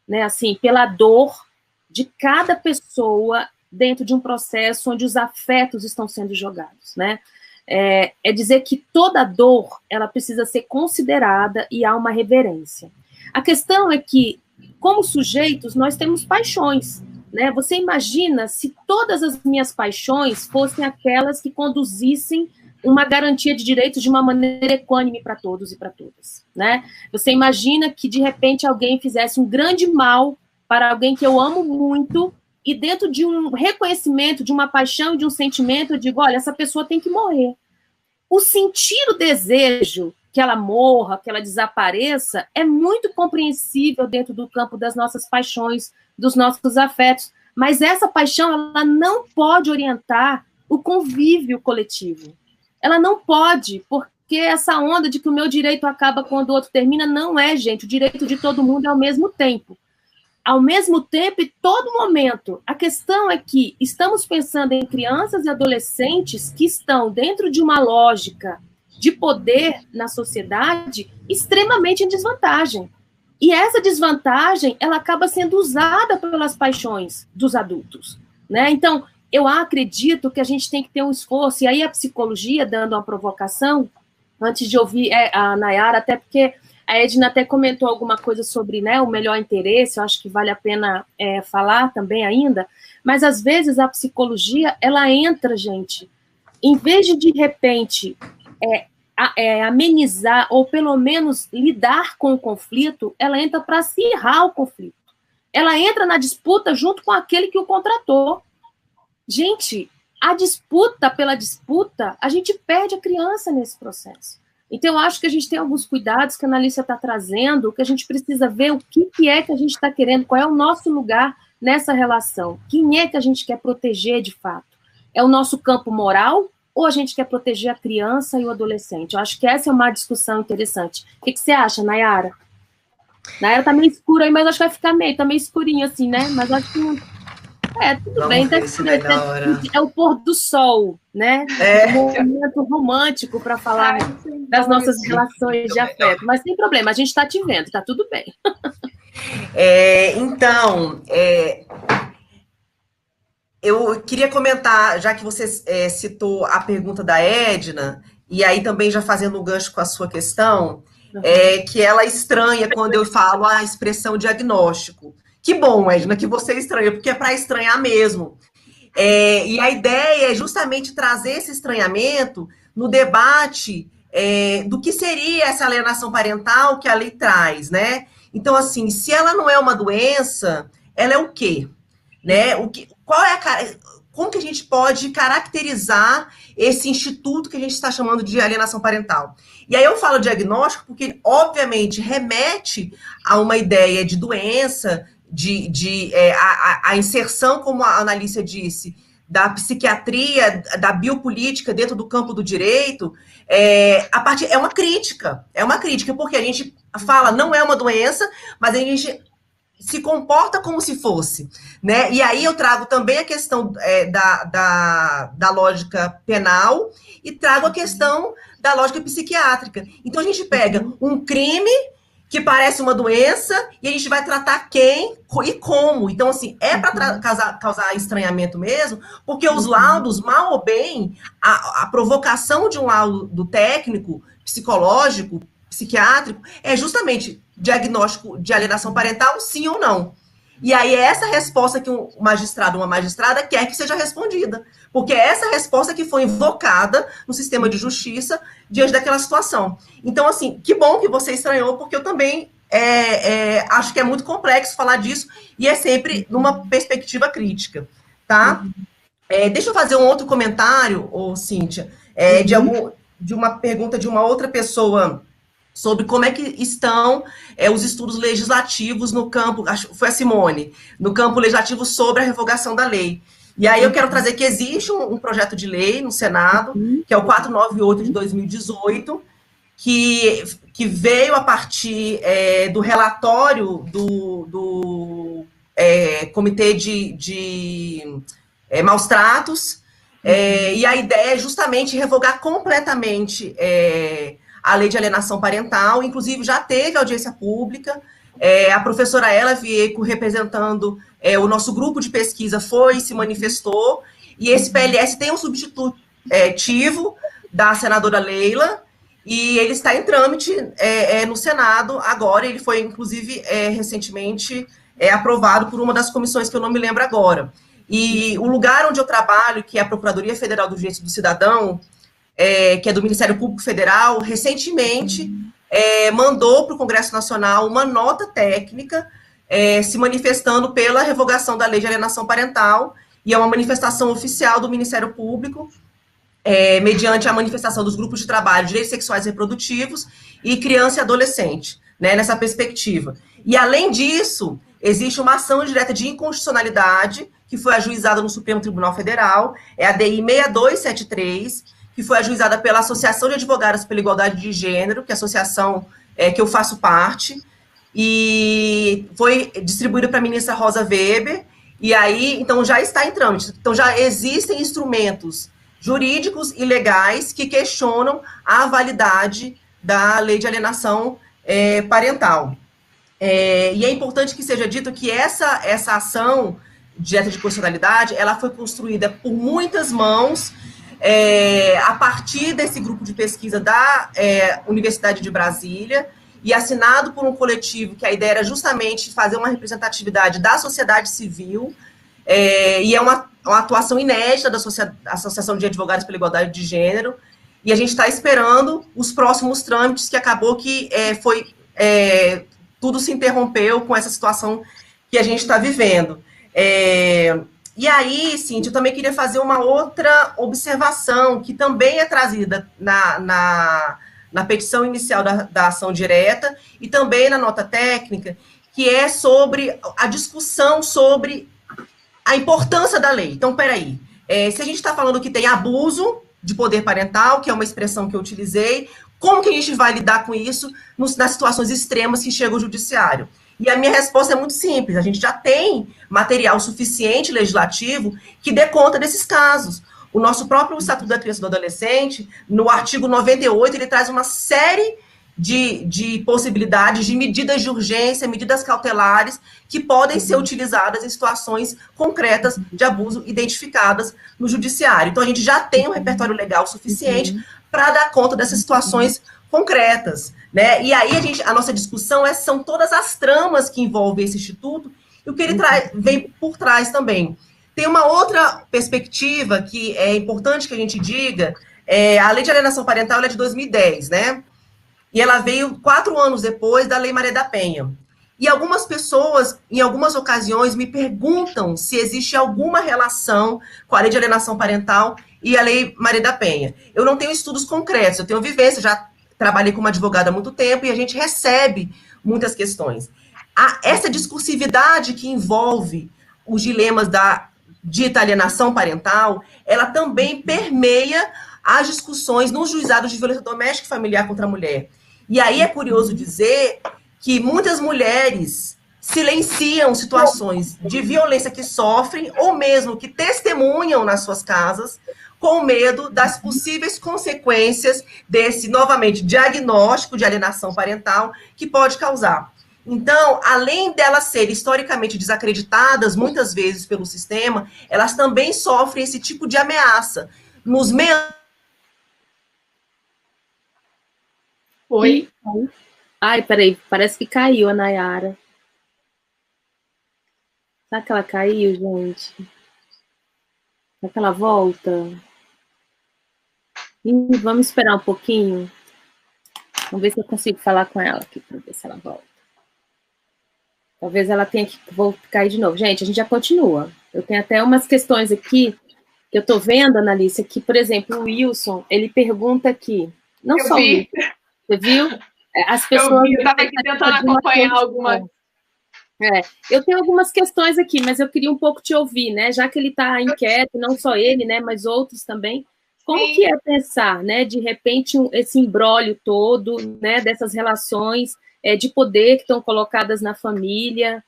S1: né, assim, pela dor de cada pessoa dentro de um processo onde os afetos estão sendo jogados, né? É dizer que toda dor, ela precisa ser considerada e há uma reverência. A questão é que, como sujeitos, nós temos paixões, né? Você imagina se todas as minhas paixões fossem aquelas que conduzissem uma garantia de direitos de uma maneira equânime para todos e para todas, né? Você imagina que, de repente, alguém fizesse um grande mal para alguém que eu amo muito, e dentro de um reconhecimento, de uma paixão, de um sentimento, eu digo, olha, essa pessoa tem que morrer. O sentir o desejo que ela morra, que ela desapareça, é muito compreensível dentro do campo das nossas paixões, dos nossos afetos, mas essa paixão, ela não pode orientar o convívio coletivo. Ela não pode, porque essa onda de que o meu direito acaba quando o outro termina, não é, gente. O direito de todo mundo é ao mesmo tempo. Ao mesmo tempo e todo momento. A questão é que estamos pensando em crianças e adolescentes que estão dentro de uma lógica de poder na sociedade extremamente em desvantagem. E essa desvantagem, ela acaba sendo usada pelas paixões dos adultos, né? Então, eu acredito que a gente tem que ter um esforço, e aí a psicologia, dando uma provocação, antes de ouvir a Nayara, até porque a Edna até comentou alguma coisa sobre, né, o melhor interesse, eu acho que vale a pena falar também ainda, mas às vezes a psicologia, ela entra, gente, em vez de repente, amenizar, ou pelo menos lidar com o conflito, ela entra para acirrar o conflito. Ela entra na disputa junto com aquele que o contratou. Gente, a disputa pela disputa, a gente perde a criança nesse processo. Então, eu acho que a gente tem alguns cuidados que a Analícia está trazendo, que a gente precisa ver o que é que a gente está querendo, qual é o nosso lugar nessa relação. Quem é que a gente quer proteger, de fato? É o nosso campo moral ou a gente quer proteger a criança e o adolescente? Eu acho que essa é uma discussão interessante. O que você acha, Nayara? Nayara está meio escuro aí, mas acho que vai ficar meio escurinho assim, né? Mas acho que não... tudo
S3: Vamos
S1: bem, é o pôr do sol, né? Um momento romântico para falar das nossas relações de afeto. Mas sem problema, a gente está te vendo, tá tudo bem.
S3: Eu queria comentar, já que você citou a pergunta da Edna, e aí também já fazendo um gancho com a sua questão, que ela estranha quando eu falo a expressão diagnóstico. Que bom, Edna, que você estranha, porque é para estranhar mesmo. E a ideia é justamente trazer esse estranhamento no debate do que seria essa alienação parental que a lei traz, né? Então, assim, se ela não é uma doença, ela é o quê? Né? Como que a gente pode caracterizar esse instituto que a gente está chamando de alienação parental? E aí eu falo diagnóstico porque, obviamente, remete a uma ideia de doença, a inserção, como a Analícia disse, da psiquiatria, da biopolítica dentro do campo do direito, é uma crítica, porque a gente fala não é uma doença, mas a gente se comporta como se fosse, né? E aí eu trago também a questão da lógica penal e trago a questão da lógica psiquiátrica. Então a gente pega um crime que parece uma doença, e a gente vai tratar quem e como. Então, assim, para causar estranhamento mesmo, porque os laudos, mal ou bem, a provocação de um laudo técnico, psicológico, psiquiátrico, é justamente diagnóstico de alienação parental, sim ou não. E aí é essa resposta que um magistrado ou uma magistrada quer que seja respondida, porque é essa resposta que foi invocada no sistema de justiça diante daquela situação. Então, assim, que bom que você estranhou, porque eu também acho que é muito complexo falar disso, e é sempre numa perspectiva crítica, tá? Deixa eu fazer um outro comentário, Cíntia, de uma pergunta de uma outra pessoa sobre como é que estão os estudos legislativos no campo, acho que foi a Simone, no campo legislativo sobre a revogação da lei. E aí eu quero trazer que existe um projeto de lei no Senado, que é o 498 de 2018, que veio a partir do relatório do Comitê de Maus Tratos, e a ideia é justamente revogar completamente a lei de alienação parental, inclusive já teve audiência pública, A professora Ela Vieco, representando o nosso grupo de pesquisa, se manifestou, e esse PLS tem um substitutivo da senadora Leila, e ele está em trâmite no Senado agora. Ele foi, inclusive, recentemente aprovado por uma das comissões que eu não me lembro agora. E o lugar onde eu trabalho, que é a Procuradoria Federal do Direito do Cidadão, que é do Ministério Público Federal, recentemente mandou para o Congresso Nacional uma nota técnica se manifestando pela revogação da Lei de Alienação Parental, e é uma manifestação oficial do Ministério Público, mediante a manifestação dos grupos de trabalho, direitos sexuais e reprodutivos e criança e adolescente, né, nessa perspectiva. E, além disso, existe uma ação direta de inconstitucionalidade que foi ajuizada no Supremo Tribunal Federal, é a DI 6273, que foi ajuizada pela Associação de Advogadas pela Igualdade de Gênero, que é a associação que eu faço parte, e foi distribuída para a ministra Rosa Weber, e aí, então, já está em trâmite. Então, já existem instrumentos jurídicos e legais que questionam a validade da lei de alienação parental. E é importante que seja dito que essa ação direta de constitucionalidade, ela foi construída por muitas mãos, a partir desse grupo de pesquisa da Universidade de Brasília, e assinado por um coletivo que a ideia era justamente fazer uma representatividade da sociedade civil, e é uma atuação inédita da Associação de Advogados pela Igualdade de Gênero, e a gente está esperando os próximos trâmites, que acabou que tudo se interrompeu com essa situação que a gente está vivendo. E aí, Cíntia, eu também queria fazer uma outra observação, que também é trazida na petição inicial da ação direta, e também na nota técnica, que é sobre a discussão sobre a importância da lei. Então, peraí, se a gente está falando que tem abuso de poder parental, que é uma expressão que eu utilizei, como que a gente vai lidar com isso nas situações extremas que chega ao judiciário? E a minha resposta é muito simples: a gente já tem material suficiente legislativo que dê conta desses casos. O nosso próprio Estatuto da Criança e do Adolescente, no artigo 98, ele traz uma série de possibilidades de medidas de urgência, medidas cautelares, que podem ser utilizadas em situações concretas de abuso identificadas no judiciário. Então, a gente já tem um repertório legal suficiente para dar conta dessas situações concretas, né? E aí a nossa discussão são todas as tramas que envolvem esse instituto e o que ele vem por trás também. Tem uma outra perspectiva que é importante que a gente diga: a Lei de Alienação Parental é de 2010, né? E ela veio 4 anos depois da Lei Maria da Penha. E algumas pessoas, em algumas ocasiões, me perguntam se existe alguma relação com a Lei de Alienação Parental e a Lei Maria da Penha. Eu não tenho estudos concretos, eu tenho vivência, já trabalhei como advogada há muito tempo, e a gente recebe muitas questões. Essa discursividade que envolve os dilemas da dita alienação parental, ela também permeia as discussões nos juizados de violência doméstica e familiar contra a mulher. E aí é curioso dizer que muitas mulheres silenciam situações de violência que sofrem, ou mesmo que testemunham nas suas casas, com medo das possíveis consequências desse, novamente, diagnóstico de alienação parental que pode causar. Então, além delas serem historicamente desacreditadas, muitas vezes pelo sistema, elas também sofrem esse tipo de ameaça.
S1: Oi? Ai, peraí, parece que caiu a Nayara. Será que ela caiu, gente? Será que ela volta? Vamos esperar um pouquinho. Vamos ver se eu consigo falar com ela aqui, para ver se ela volta. Talvez ela tenha que cair de novo. Gente, a gente já continua. Eu tenho até umas questões aqui que eu estou vendo, Analice, que, por exemplo, o Wilson, ele pergunta aqui, não
S2: eu
S1: só
S2: vi.
S1: Você viu? As pessoas...
S2: Eu estava aqui tentando acompanhar algumas...
S1: eu tenho algumas questões aqui, mas eu queria um pouco te ouvir, né? Já que ele está inquieto, não só ele, né, mas outros também. Como que é pensar, né, de repente, esse imbróglio todo, né, dessas relações de poder que estão colocadas na família?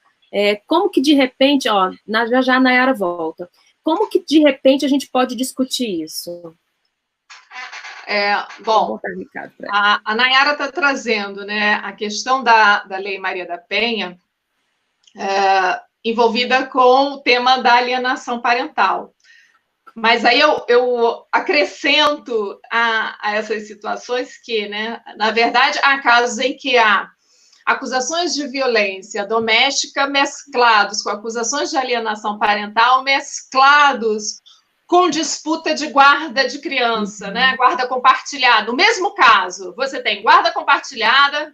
S1: Como que, de repente, já a Nayara volta, como que, de repente, a gente pode discutir isso?
S2: Bom, a Nayara está trazendo, né, a questão da Lei Maria da Penha envolvida com o tema da alienação parental. Mas aí eu acrescento a essas situações que, né, na verdade, há casos em que há acusações de violência doméstica mesclados com acusações de alienação parental mesclados com disputa de guarda de criança, né? Guarda compartilhada. No mesmo caso, você tem guarda compartilhada,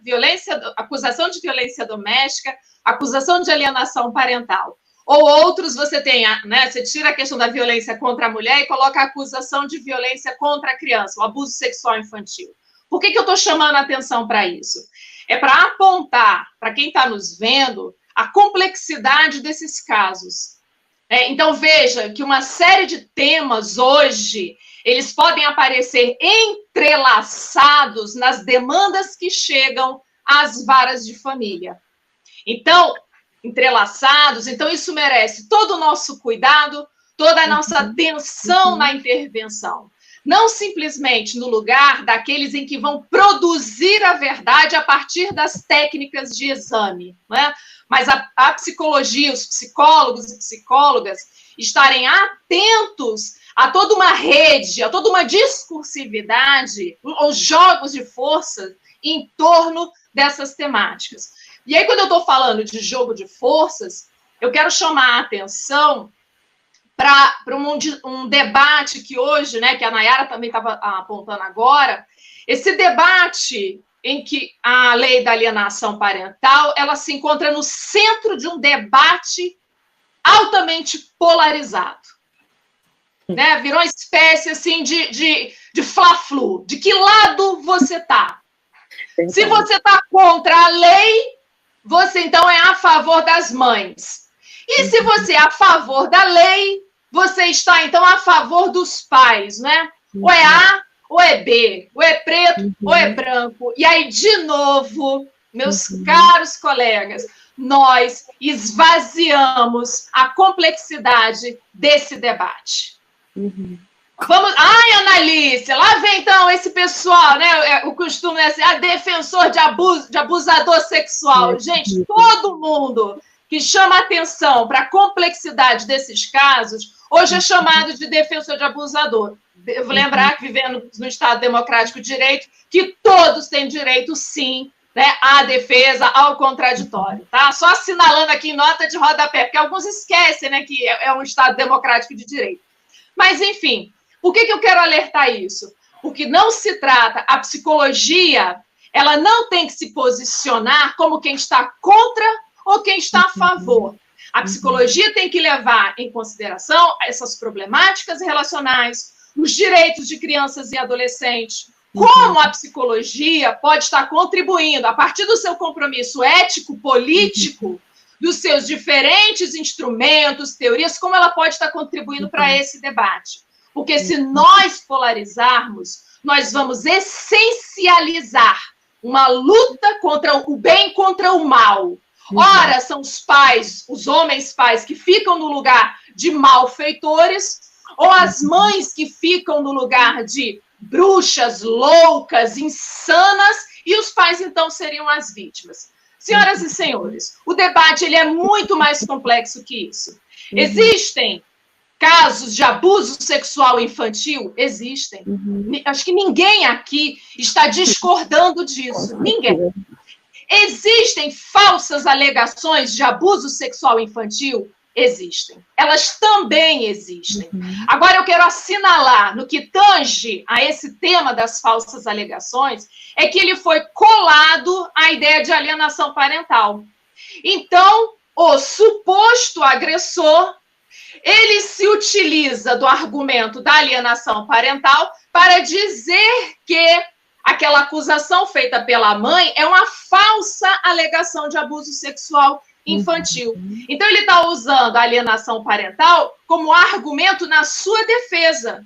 S2: acusação de violência doméstica, acusação de alienação parental. Ou outros, você tem, né? Você tira a questão da violência contra a mulher e coloca a acusação de violência contra a criança, o abuso sexual infantil. Por que eu estou chamando a atenção para isso? É para apontar para quem está nos vendo a complexidade desses casos. Então, veja que uma série de temas hoje, eles podem aparecer entrelaçados nas demandas que chegam às varas de família. Então, entrelaçados, então isso merece todo o nosso cuidado, toda a nossa atenção na intervenção. Não simplesmente no lugar daqueles em que vão produzir a verdade a partir das técnicas de exame, né? Mas a psicologia, os psicólogos e psicólogas estarem atentos a toda uma rede, a toda uma discursividade, os jogos de força em torno dessas temáticas. E aí, quando eu estou falando de jogo de forças, eu quero chamar a atenção para um debate que hoje, né, que a Nayara também estava apontando agora, esse debate em que a lei da alienação parental, ela se encontra no centro de um debate altamente polarizado. Né? Virou uma espécie assim, de fla-flu. De que lado você está? Se você está contra a lei, você então é a favor das mães. E se você é a favor da lei, você está então a favor dos pais, né? Ou é A ou é B, ou é preto ou é branco. E aí, de novo, meus caros colegas, nós esvaziamos a complexidade desse debate. Vamos. Ai, Analícia, lá vem então esse pessoal, né? O costume é assim, defensor de abusador sexual. Gente, todo mundo que chama atenção para a complexidade desses casos, hoje é chamado de defensor de abusador. Devo lembrar que, vivendo no Estado Democrático de Direito, que todos têm direito, sim, né, à defesa, ao contraditório. Tá? Só assinalando aqui em nota de rodapé, porque alguns esquecem, né, que é um Estado Democrático de Direito. Mas, enfim, por que eu quero alertar isso? Porque não se trata, a psicologia, ela não tem que se posicionar como quem está contra ou quem está a favor. A psicologia tem que levar em consideração essas problemáticas relacionais, os direitos de crianças e adolescentes, como a psicologia pode estar contribuindo, a partir do seu compromisso ético-político, dos seus diferentes instrumentos, teorias, como ela pode estar contribuindo para esse debate. Porque se nós polarizarmos, nós vamos essencializar uma luta contra o bem contra o mal. Ora, são os pais, os homens pais, que ficam no lugar de malfeitores, ou as mães que ficam no lugar de bruxas, loucas, insanas, e os pais, então, seriam as vítimas. Senhoras e senhores, o debate ele é muito mais complexo que isso. Existem casos de abuso sexual infantil? Existem. Acho que ninguém aqui está discordando disso. Ninguém. Existem falsas alegações de abuso sexual infantil? Existem. Elas também existem. Agora, eu quero assinalar, no que tange a esse tema das falsas alegações, é que ele foi colado à ideia de alienação parental. Então, o suposto agressor, ele se utiliza do argumento da alienação parental para dizer que aquela acusação feita pela mãe é uma falsa alegação de abuso sexual infantil. Então, ele está usando a alienação parental como argumento na sua defesa.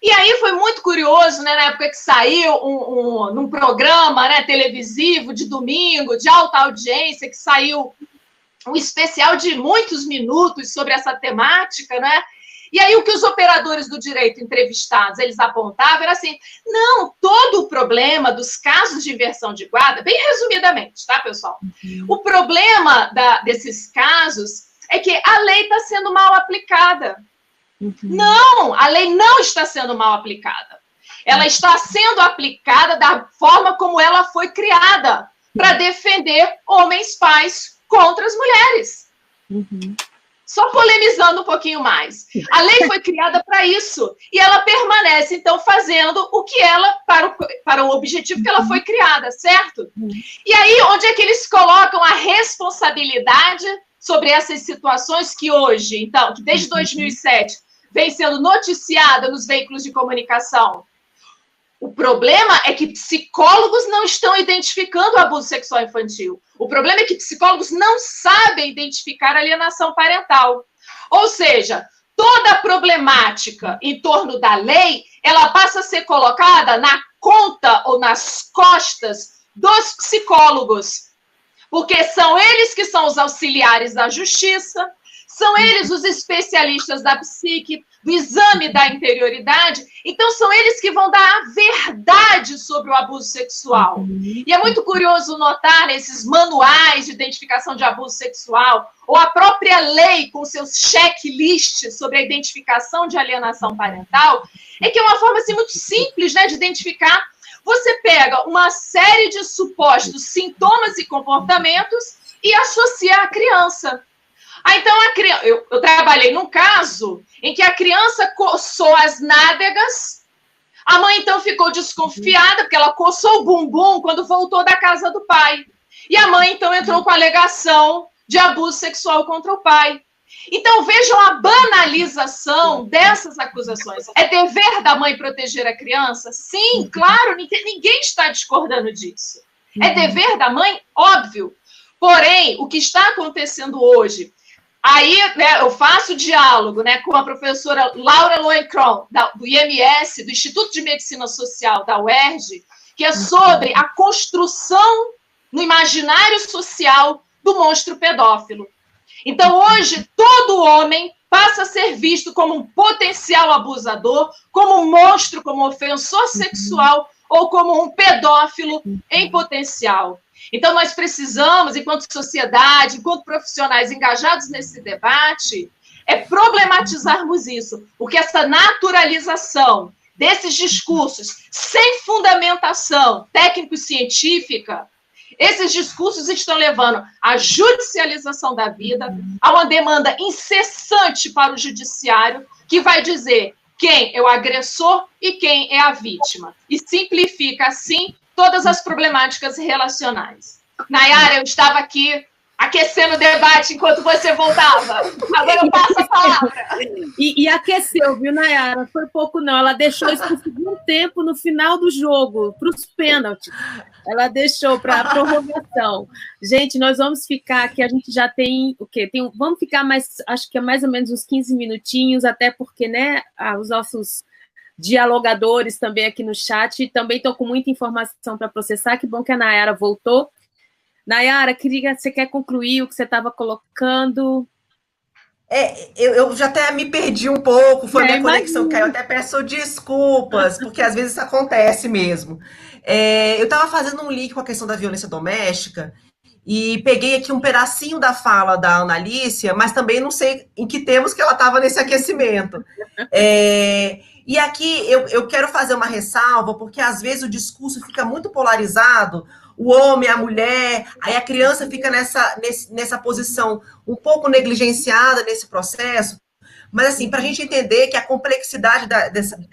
S2: E aí foi muito curioso, né, na época que saiu num programa, né, televisivo de domingo, de alta audiência, que saiu um especial de muitos minutos sobre essa temática, né? E aí o que os operadores do direito entrevistados, eles apontavam era assim, não, todo o problema dos casos de inversão de guarda, bem resumidamente, tá, pessoal? O problema desses casos é que a lei está sendo mal aplicada. Não, a lei não está sendo mal aplicada. Ela está sendo aplicada da forma como ela foi criada, para defender homens pais contra as mulheres. Só polemizando um pouquinho mais. A lei foi criada para isso. E ela permanece, então, fazendo o que ela, para o objetivo que ela foi criada, certo? E aí, onde é que eles colocam a responsabilidade sobre essas situações que hoje, então, que desde 2007, vem sendo noticiada nos veículos de comunicação? O problema é que psicólogos não estão identificando o abuso sexual infantil. O problema é que psicólogos não sabem identificar a alienação parental. Ou seja, toda a problemática em torno da lei, ela passa a ser colocada na conta ou nas costas dos psicólogos. Porque são eles que são os auxiliares da justiça, são eles os especialistas da psique, do exame da interioridade, então são eles que vão dar a verdade sobre o abuso sexual. E é muito curioso notar nesses manuais de identificação de abuso sexual, ou a própria lei com seus checklists sobre a identificação de alienação parental, é que é uma forma assim, muito simples, né, de identificar. Você pega uma série de supostos sintomas e comportamentos e associa à criança. Então, eu trabalhei num caso em que a criança coçou as nádegas, a mãe, então, ficou desconfiada, porque ela coçou o bumbum quando voltou da casa do pai. E a mãe, então, entrou com a alegação de abuso sexual contra o pai. Então, vejam a banalização dessas acusações. É dever da mãe proteger a criança? Sim, claro, ninguém está discordando disso. É dever da mãe? Óbvio. Porém, o que está acontecendo hoje... Aí, né, eu faço diálogo, né, com a professora Laura Loenkron, do IMS, do Instituto de Medicina Social da UERJ, que é sobre a construção no imaginário social do monstro pedófilo. Então, hoje, todo homem passa a ser visto como um potencial abusador, como um monstro, como um ofensor sexual ou como um pedófilo em potencial. Então, nós precisamos, enquanto sociedade, enquanto profissionais engajados nesse debate, problematizarmos isso, porque essa naturalização desses discursos sem fundamentação técnico-científica, esses discursos estão levando à judicialização da vida, a uma demanda incessante para o judiciário, que vai dizer quem é o agressor e quem é a vítima. E simplifica, assim, todas as problemáticas relacionais. Nayara, eu estava aqui aquecendo o debate enquanto você voltava. Agora eu passo a palavra.
S1: E aqueceu, viu, Nayara? Foi pouco, não. Ela deixou isso para o segundo tempo, no final do jogo, para os pênaltis. Ela deixou para a prorrogação. Gente, nós vamos ficar aqui, a gente já tem o quê? Vamos ficar mais, acho que é mais ou menos uns 15 minutinhos, até porque, né, os nossos dialogadores também aqui no chat também estão com muita informação para processar. Que bom que a Nayara voltou. Nayara, você quer concluir o que você estava colocando?
S3: Eu já até me perdi um pouco, foi minha conexão caiu, até peço desculpas, porque às vezes isso acontece mesmo. Eu estava fazendo um link com a questão da violência doméstica e peguei aqui um pedacinho da fala da Ana Alicia, mas também não sei em que termos que ela estava nesse aquecimento. E aqui eu quero fazer uma ressalva, porque às vezes o discurso fica muito polarizado, o homem, a mulher, aí a criança fica nessa posição um pouco negligenciada nesse processo, mas assim, para a gente entender que a complexidade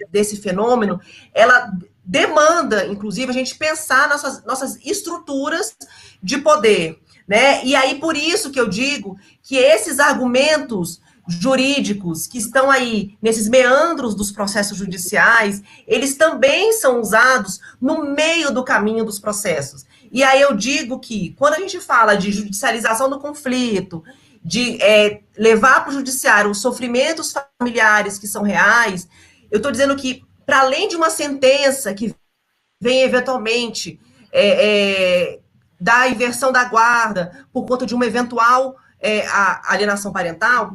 S3: desse fenômeno, ela demanda, inclusive, a gente pensar nossas estruturas de poder, né? E aí, por isso que eu digo que esses argumentos jurídicos que estão aí nesses meandros dos processos judiciais, eles também são usados no meio do caminho dos processos. E aí eu digo que, quando a gente fala de judicialização do conflito, de levar para o judiciário os sofrimentos familiares que são reais, eu estou dizendo que, para além de uma sentença que vem eventualmente da inversão da guarda por conta de uma eventual alienação parental,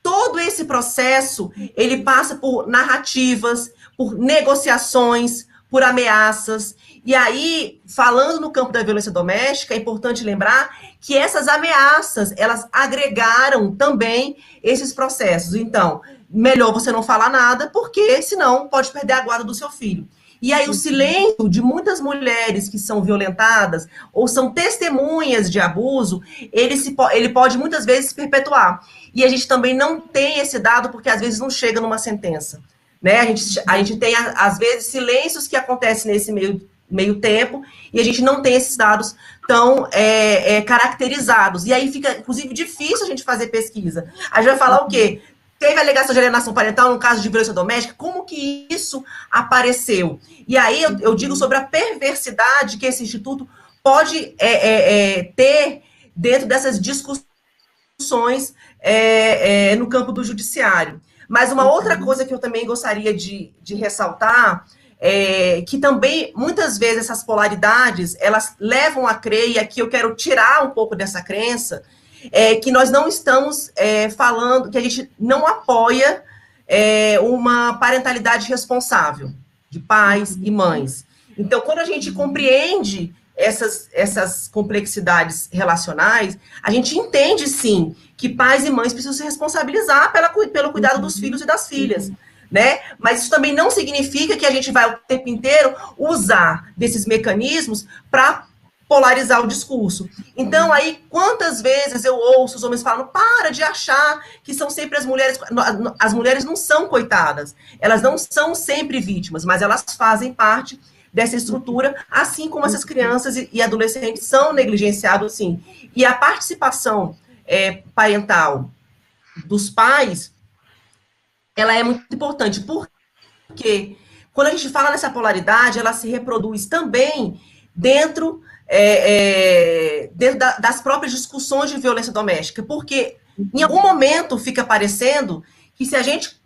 S3: todo esse processo, ele passa por narrativas, por negociações, por ameaças. E aí, falando no campo da violência doméstica, é importante lembrar que essas ameaças, elas agregaram também esses processos. Então, melhor você não falar nada, porque senão pode perder a guarda do seu filho. E aí o silêncio de muitas mulheres que são violentadas ou são testemunhas de abuso, ele pode muitas vezes se perpetuar. E a gente também não tem esse dado porque às vezes não chega numa sentença. Né? A gente tem, às vezes, silêncios que acontecem nesse meio tempo e a gente não tem esses dados tão caracterizados. E aí fica, inclusive, difícil a gente fazer pesquisa. A gente vai falar o quê? Teve alegação de alienação parental no caso de violência doméstica? Como que isso apareceu? E aí eu digo sobre a perversidade que esse instituto pode ter dentro dessas discussões no campo do judiciário. Mas uma outra coisa que eu também gostaria de ressaltar é que também, muitas vezes, essas polaridades, elas levam a crer, e aqui eu quero tirar um pouco dessa crença, que nós não estamos falando, que a gente não apoia uma parentalidade responsável de pais e mães. Então, quando a gente compreende essas complexidades relacionais, a gente entende, sim, que pais e mães precisam se responsabilizar pelo cuidado dos filhos e das filhas, né? Mas isso também não significa que a gente vai o tempo inteiro usar desses mecanismos para polarizar o discurso. Então, aí, quantas vezes eu ouço os homens falando, para de achar que são sempre as mulheres. As mulheres não são coitadas, elas não são sempre vítimas, mas elas fazem parte dessa estrutura, assim como essas crianças e adolescentes são negligenciados, sim. E a participação parental dos pais, ela é muito importante, porque quando a gente fala nessa polaridade, ela se reproduz também dentro das próprias discussões de violência doméstica, porque em algum momento fica parecendo que se a gente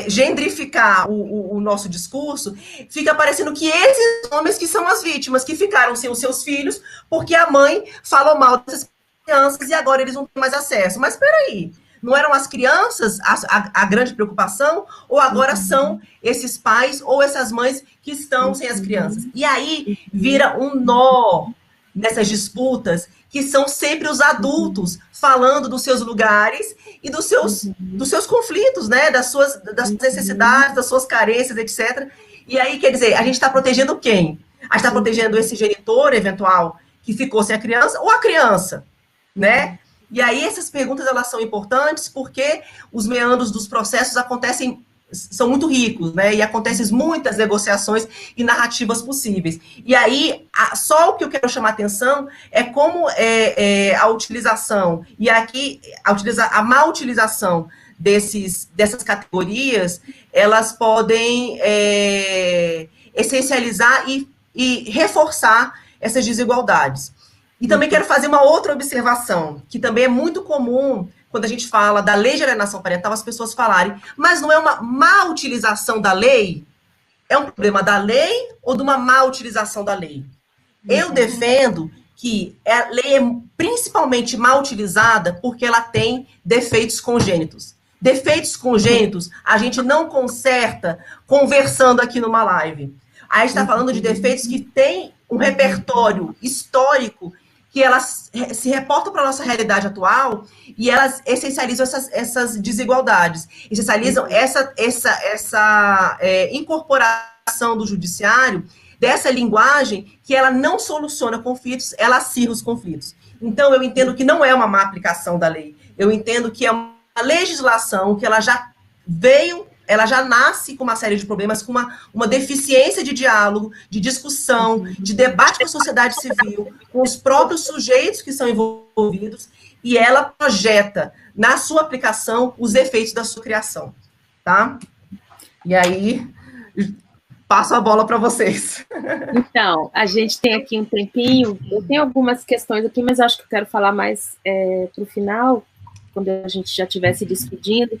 S3: gendrificar o nosso discurso, fica parecendo que esses homens que são as vítimas, que ficaram sem os seus filhos, porque a mãe falou mal dessas crianças e agora eles não têm mais acesso. Mas espera aí, não eram as crianças a grande preocupação? Ou agora são esses pais ou essas mães que estão sem as crianças? E aí vira um nó nessas disputas, que são sempre os adultos falando dos seus lugares e dos seus conflitos, né? Das necessidades, das suas carências, etc. E aí, quer dizer, a gente está protegendo quem? A gente está protegendo esse genitor eventual que ficou sem a criança ou a criança, né? E aí essas perguntas, elas são importantes porque os meandros dos processos são muito ricos, né? E acontecem muitas negociações e narrativas possíveis. E aí, só o que eu quero chamar a atenção é como a utilização, e aqui a má utilização dessas categorias, elas podem essencializar e reforçar essas desigualdades. E também quero fazer uma outra observação, que também é muito comum quando a gente fala da lei de alienação parental, as pessoas falarem, mas não é uma má utilização da lei? É um problema da lei ou de uma má utilização da lei? Eu defendo que a lei é principalmente mal utilizada porque ela tem defeitos congênitos. Defeitos congênitos a gente não conserta conversando aqui numa live. A gente está falando de defeitos que têm um repertório histórico que elas se reportam para a nossa realidade atual e elas essencializam essas desigualdades, essencializam essa incorporação do judiciário dessa linguagem que ela não soluciona conflitos, ela acirra os conflitos. Então, eu entendo que não é uma má aplicação da lei, eu entendo que é uma legislação que ela já nasce com uma série de problemas, com uma deficiência de diálogo, de discussão, de debate com a sociedade civil, com os próprios sujeitos que são envolvidos, e ela projeta, na sua aplicação, os efeitos da sua criação, tá? E aí, passo a bola para vocês.
S1: Então, a gente tem aqui um tempinho, eu tenho algumas questões aqui, mas acho que eu quero falar mais para o final, quando a gente já estiver se despedindo.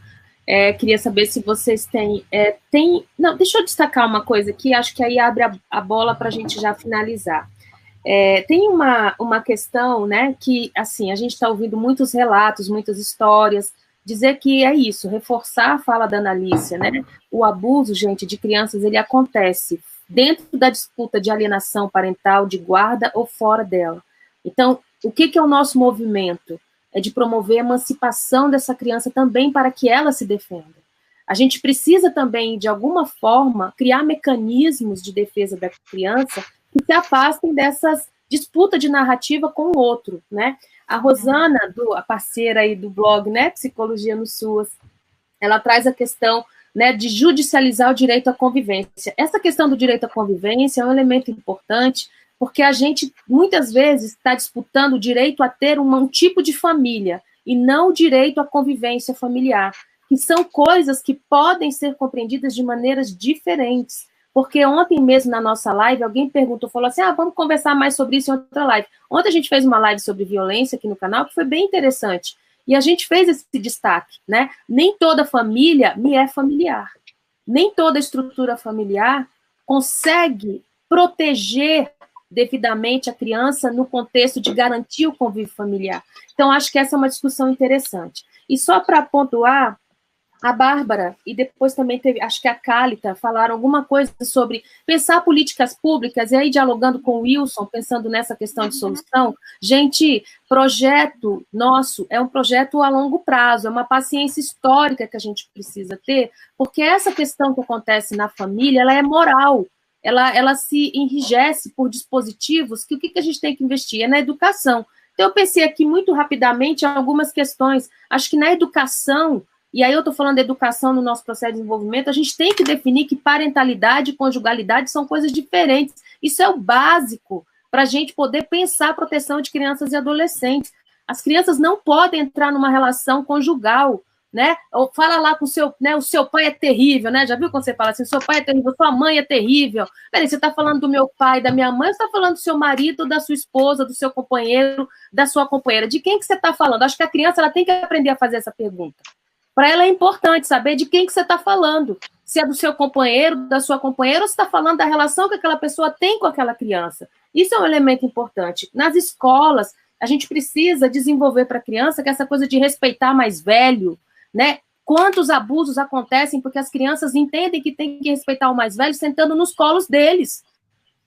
S1: Queria saber se vocês têm... Não, deixa eu destacar uma coisa aqui, acho que aí abre a bola para a gente já finalizar. Tem uma questão, né, que, assim, a gente está ouvindo muitos relatos, muitas histórias, dizer que é isso, reforçar a fala da Analícia, né? O abuso, gente, de crianças, ele acontece dentro da disputa de alienação parental, de guarda ou fora dela. Então, o que é o nosso movimento? É de promover a emancipação dessa criança também para que ela se defenda. A gente precisa também, de alguma forma, criar mecanismos de defesa da criança que se afastem dessas disputas de narrativa com o outro, né? A Rosana, a parceira aí do blog, né, Psicologia no SUAS, ela traz a questão, né, de judicializar o direito à convivência. Essa questão do direito à convivência é um elemento importante, porque a gente, muitas vezes, está disputando o direito a ter um tipo de família, e não o direito à convivência familiar, que são coisas que podem ser compreendidas de maneiras diferentes. Porque ontem mesmo, na nossa live, alguém perguntou, falou assim, vamos conversar mais sobre isso em outra live. Ontem a gente fez uma live sobre violência aqui no canal, que foi bem interessante. E a gente fez esse destaque, né? Nem toda família me é familiar. Nem toda estrutura familiar consegue proteger devidamente a criança no contexto de garantir o convívio familiar. Então, acho que essa é uma discussão interessante. E só para pontuar, a Bárbara, e depois também teve, acho que a Cálita, falaram alguma coisa sobre pensar políticas públicas, e aí dialogando com o Wilson, pensando nessa questão de solução. Gente, projeto nosso é um projeto a longo prazo, é uma paciência histórica que a gente precisa ter, porque essa questão que acontece na família, ela é moral, ela se enrijece por dispositivos que o que a gente tem que investir? É na educação. Então, eu pensei aqui muito rapidamente em algumas questões. Acho que na educação, e aí eu estou falando de educação no nosso processo de desenvolvimento, a gente tem que definir que parentalidade e conjugalidade são coisas diferentes. Isso é o básico para a gente poder pensar a proteção de crianças e adolescentes. As crianças não podem entrar numa relação conjugal, né? Ou fala lá com o seu, né? O seu pai é terrível, né? Já viu quando você fala assim, seu pai é terrível, sua mãe é terrível. Peraí, você está falando do meu pai, da minha mãe, ou você está falando do seu marido, da sua esposa, do seu companheiro, da sua companheira? De quem que você está falando? Acho que a criança ela tem que aprender a fazer essa pergunta. Para ela é importante saber de quem que você está falando. Se é do seu companheiro, da sua companheira, ou se está falando da relação que aquela pessoa tem com aquela criança. Isso é um elemento importante. Nas escolas, a gente precisa desenvolver para a criança que essa coisa de respeitar mais velho, né? Quantos abusos acontecem porque as crianças entendem que tem que respeitar o mais velho sentando nos colos deles.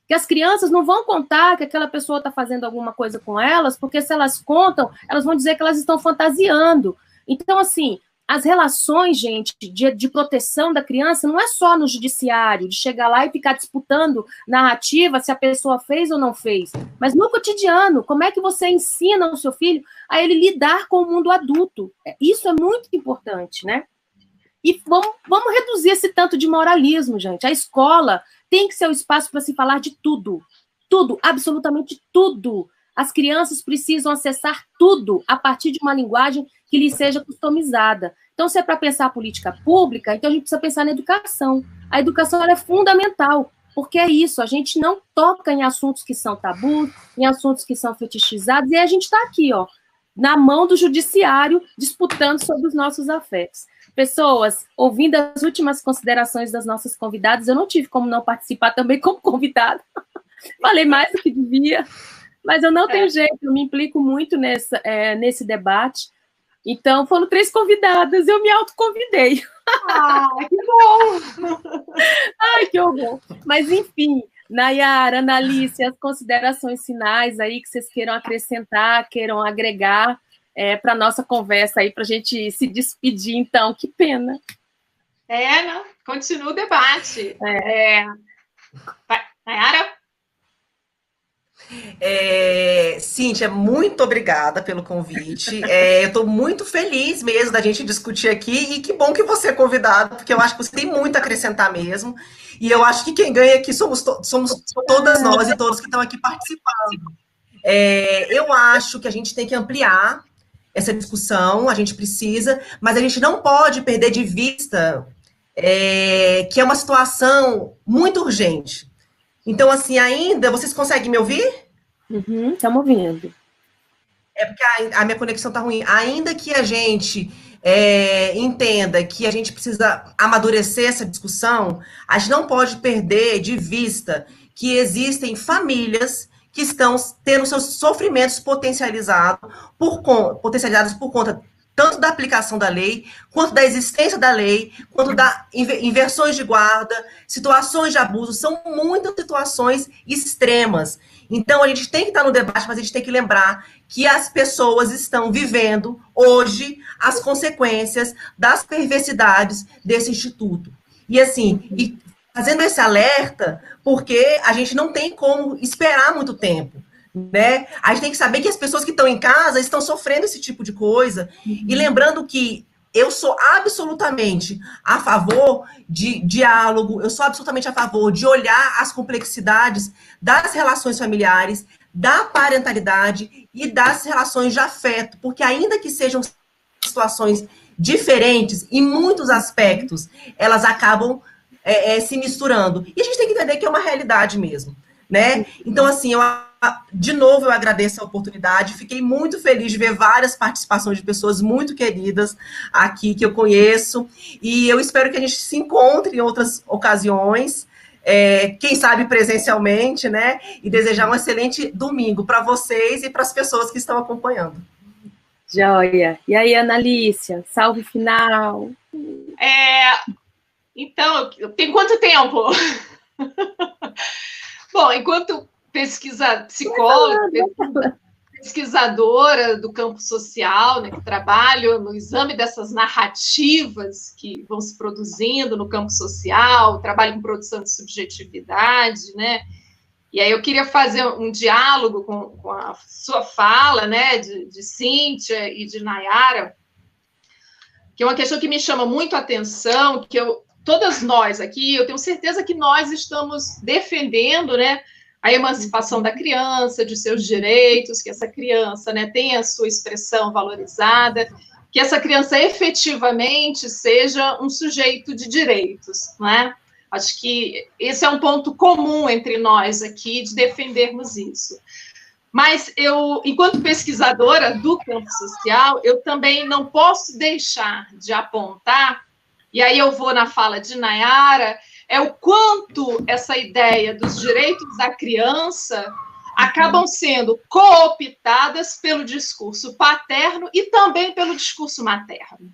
S1: Que as crianças não vão contar que aquela pessoa está fazendo alguma coisa com elas, porque se elas contam, elas vão dizer que elas estão fantasiando. Então, assim, as relações, gente, de proteção da criança não é só no judiciário, de chegar lá e ficar disputando narrativa se a pessoa fez ou não fez, mas no cotidiano, como é que você ensina o seu filho a ele lidar com o mundo adulto? Isso é muito importante, né? E vamos reduzir esse tanto de moralismo, gente. A escola tem que ser o espaço para se falar de tudo. Tudo, absolutamente tudo. As crianças precisam acessar tudo a partir de uma linguagem que lhe seja customizada. Então, se é para pensar a política pública, então a gente precisa pensar na educação. A educação ela é fundamental, porque é isso, a gente não toca em assuntos que são tabus, em assuntos que são fetichizados, e a gente está aqui, ó, na mão do judiciário, disputando sobre os nossos afetos. Pessoas, ouvindo as últimas considerações das nossas convidadas, eu não tive como não participar também como convidada. Falei mais do que devia. Mas eu não tenho jeito, eu me implico muito nesse debate. Então, foram 3 convidadas, eu me autoconvidei.
S2: Que bom!
S1: Ai, que horror! Mas, enfim, Nayara, Analícia, as considerações finais aí que vocês queiram acrescentar, queiram agregar para a nossa conversa aí, para a gente se despedir, então. Que pena.
S2: Não, continua o debate. Nayara?
S3: Cíntia, muito obrigada pelo convite. Eu estou muito feliz mesmo da gente discutir aqui, e que bom que você é convidado, porque eu acho que você tem muito a acrescentar mesmo. E eu acho que quem ganha aqui somos todas nós e todos que estão aqui participando. Eu acho que a gente tem que ampliar essa discussão, a gente precisa, mas a gente não pode perder de vista que é uma situação muito urgente. Então, assim, ainda... Vocês conseguem me ouvir?
S1: Estamos ouvindo.
S3: Porque a minha conexão está ruim. Ainda que a gente entenda que a gente precisa amadurecer essa discussão, a gente não pode perder de vista que existem famílias que estão tendo seus sofrimentos potencializados por conta tanto da aplicação da lei, quanto da existência da lei, quanto da inversões de guarda, situações de abuso, são muitas situações extremas. Então, a gente tem que estar no debate, mas a gente tem que lembrar que as pessoas estão vivendo, hoje, as consequências das perversidades desse instituto. E, assim, fazendo esse alerta, porque a gente não tem como esperar muito tempo. Né? A gente tem que saber que as pessoas que estão em casa estão sofrendo esse tipo de coisa. E lembrando que eu sou absolutamente a favor de diálogo, eu sou absolutamente a favor de olhar as complexidades das relações familiares, da parentalidade e das relações de afeto, porque ainda que sejam situações diferentes, em muitos aspectos, elas acabam se misturando. E a gente tem que entender que é uma realidade mesmo. Né? Então, assim, de novo eu agradeço a oportunidade, fiquei muito feliz de ver várias participações de pessoas muito queridas aqui, que eu conheço, e eu espero que a gente se encontre em outras ocasiões, quem sabe presencialmente, né? E desejar um excelente domingo para vocês e para as pessoas que estão acompanhando.
S1: Joia! E aí, Analícia, salve final!
S2: Então, tem quanto tempo? Bom, enquanto psicóloga, pesquisadora do campo social, né, que trabalho no exame dessas narrativas que vão se produzindo no campo social, trabalho em produção de subjetividade, né? E aí eu queria fazer um diálogo com a sua fala, né, de Cíntia e de Nayara, que é uma questão que me chama muito a atenção, todas nós aqui, eu tenho certeza que nós estamos defendendo, né, a emancipação da criança, de seus direitos, que essa criança, né, tenha a sua expressão valorizada, que essa criança efetivamente seja um sujeito de direitos, né? Acho que esse é um ponto comum entre nós aqui, de defendermos isso. Mas eu, enquanto pesquisadora do campo social, eu também não posso deixar de apontar, e aí eu vou na fala de Nayara, o quanto essa ideia dos direitos da criança acabam sendo cooptadas pelo discurso paterno e também pelo discurso materno.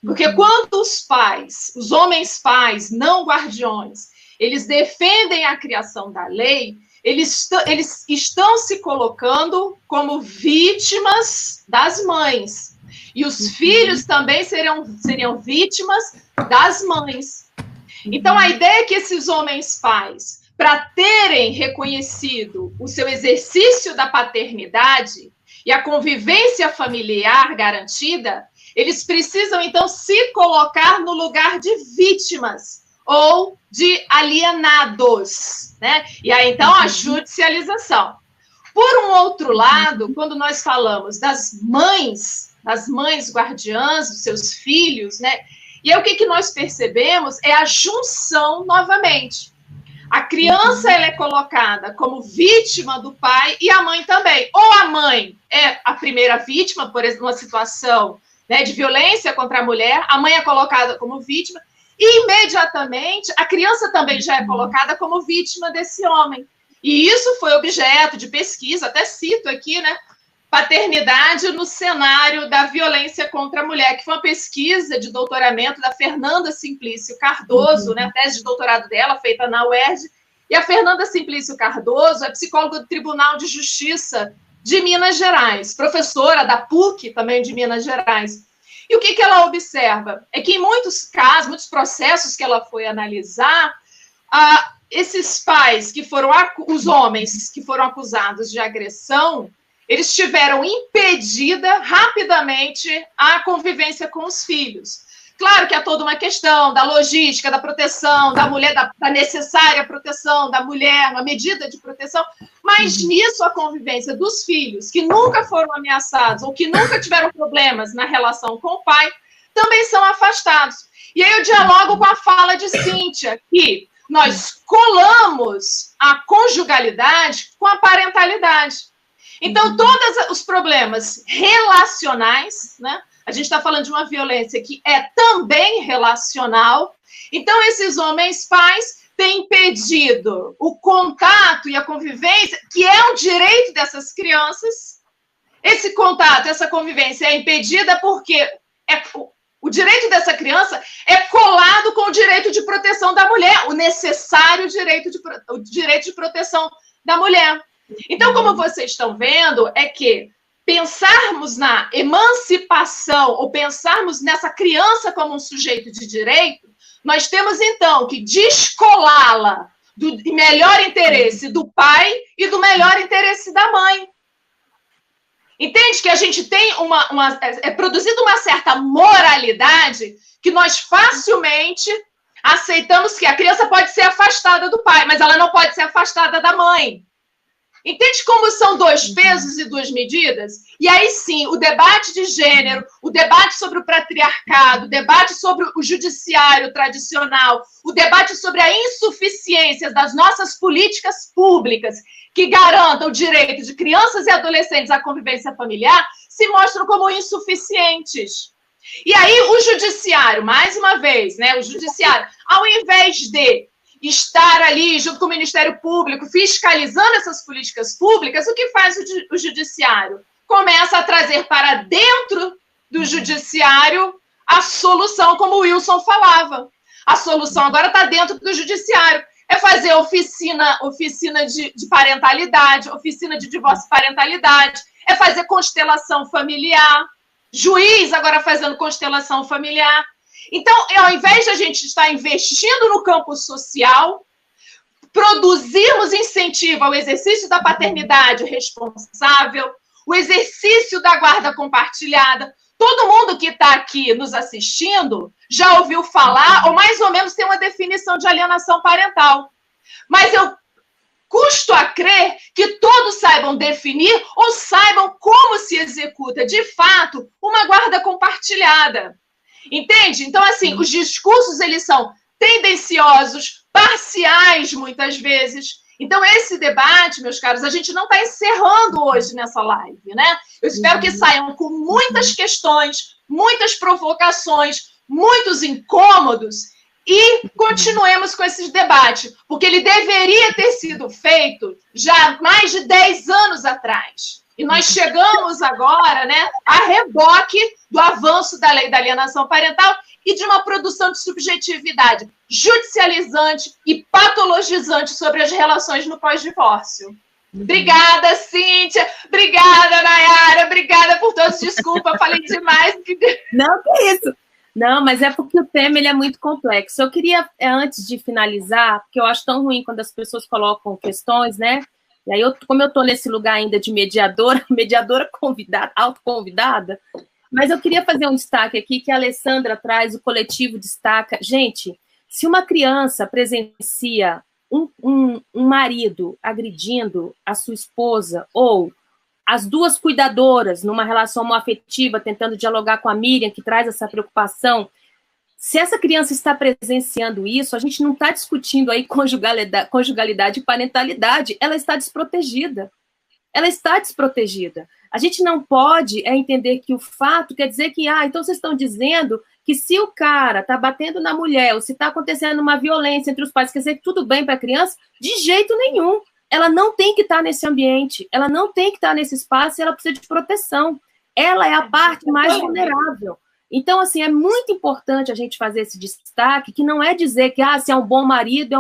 S2: Porque quando os pais, os homens pais, não guardiões, eles defendem a criação da lei, eles estão se colocando como vítimas das mães. E os filhos também seriam vítimas das mães. Então, a ideia é que esses homens pais, para terem reconhecido o seu exercício da paternidade e a convivência familiar garantida, eles precisam, então, se colocar no lugar de vítimas ou de alienados, né? E aí, então, a judicialização. Por um outro lado, quando nós falamos das mães guardiãs dos seus filhos, né? E aí o que nós percebemos é a junção novamente. A criança ela é colocada como vítima do pai e a mãe também. Ou a mãe é a primeira vítima, por exemplo, numa situação, né, de violência contra a mulher, a mãe é colocada como vítima e imediatamente a criança também já é colocada como vítima desse homem. E isso foi objeto de pesquisa, até cito aqui, né? Paternidade no cenário da violência contra a mulher, que foi uma pesquisa de doutoramento da Fernanda Simplício Cardoso, né, a tese de doutorado dela, feita na UERJ, e a Fernanda Simplício Cardoso é psicóloga do Tribunal de Justiça de Minas Gerais, professora da PUC, também de Minas Gerais. E o que ela observa? É que em muitos casos, muitos processos que ela foi analisar, esses pais que foram, os homens que foram acusados de agressão, eles tiveram impedida rapidamente a convivência com os filhos. Claro que há toda uma questão da logística, da proteção da mulher, da necessária proteção da mulher, uma medida de proteção, mas nisso a convivência dos filhos, que nunca foram ameaçados ou que nunca tiveram problemas na relação com o pai, também são afastados. E aí eu dialogo com a fala de Cíntia, que nós colamos a conjugalidade com a parentalidade. Então, todos os problemas relacionais, né? A gente está falando de uma violência que é também relacional. Então, esses homens pais têm impedido o contato e a convivência, que é um direito dessas crianças, esse contato, essa convivência é impedida porque o direito dessa criança é colado com o direito de proteção da mulher, o necessário direito de proteção da mulher. Então, como vocês estão vendo, é que pensarmos na emancipação ou pensarmos nessa criança como um sujeito de direito, nós temos, então, que descolá-la do melhor interesse do pai e do melhor interesse da mãe. Entende que a gente tem é produzida uma certa moralidade que nós facilmente aceitamos que a criança pode ser afastada do pai, mas ela não pode ser afastada da mãe. Entende como são dois pesos e duas medidas? E aí sim, o debate de gênero, o debate sobre o patriarcado, o debate sobre o judiciário tradicional, o debate sobre a insuficiência das nossas políticas públicas que garantam o direito de crianças e adolescentes à convivência familiar, se mostram como insuficientes. E aí o judiciário, mais uma vez, né, o judiciário, ao invés de estar ali junto com o Ministério Público, fiscalizando essas políticas públicas, o que faz o judiciário? Começa a trazer para dentro do judiciário a solução, como o Wilson falava. A solução agora está dentro do judiciário. É fazer oficina de parentalidade, oficina de divórcio e parentalidade, é fazer constelação familiar, juiz agora fazendo constelação familiar. Então, ao invés de a gente estar investindo no campo social, produzirmos incentivo ao exercício da paternidade responsável, o exercício da guarda compartilhada. Todo mundo que está aqui nos assistindo já ouviu falar, ou mais ou menos tem uma definição de alienação parental. Mas eu custo a crer que todos saibam definir ou saibam como se executa, de fato, uma guarda compartilhada. Entende? Então, assim, os discursos, eles são tendenciosos, parciais, muitas vezes. Então, esse debate, meus caros, a gente não está encerrando hoje nessa live, né? Eu espero que saiam com muitas questões, muitas provocações, muitos incômodos e continuemos com esse debate, porque ele deveria ter sido feito já há mais de 10 anos atrás. E nós chegamos agora, né, a reboque do avanço da lei da alienação parental e de uma produção de subjetividade judicializante e patologizante sobre as relações no pós-divórcio. Obrigada, Cíntia. Obrigada, Nayara. Obrigada por todos. Desculpa, falei demais.
S1: Não, que isso. Não, mas é porque o tema ele é muito complexo. Eu queria, antes de finalizar, porque eu acho tão ruim quando as pessoas colocam questões, né? E aí, como eu estou nesse lugar ainda de mediadora convidada, autoconvidada, mas eu queria fazer um destaque aqui, que a Alessandra traz, o coletivo destaca. Gente, se uma criança presencia um marido agredindo a sua esposa, ou as duas cuidadoras numa relação homoafetiva, tentando dialogar com a Miriam, que traz essa preocupação, se essa criança está presenciando isso, a gente não está discutindo aí conjugalidade e parentalidade, ela está desprotegida. Ela está desprotegida. A gente não pode entender que o fato quer dizer que, então vocês estão dizendo que se o cara está batendo na mulher, ou se está acontecendo uma violência entre os pais, quer dizer que tudo bem para a criança? De jeito nenhum. Ela não tem que estar nesse ambiente, ela não tem que estar nesse espaço e ela precisa de proteção. Ela é a parte mais vulnerável. Então, assim, é muito importante a gente fazer esse destaque, que não é dizer que, se é um bom marido,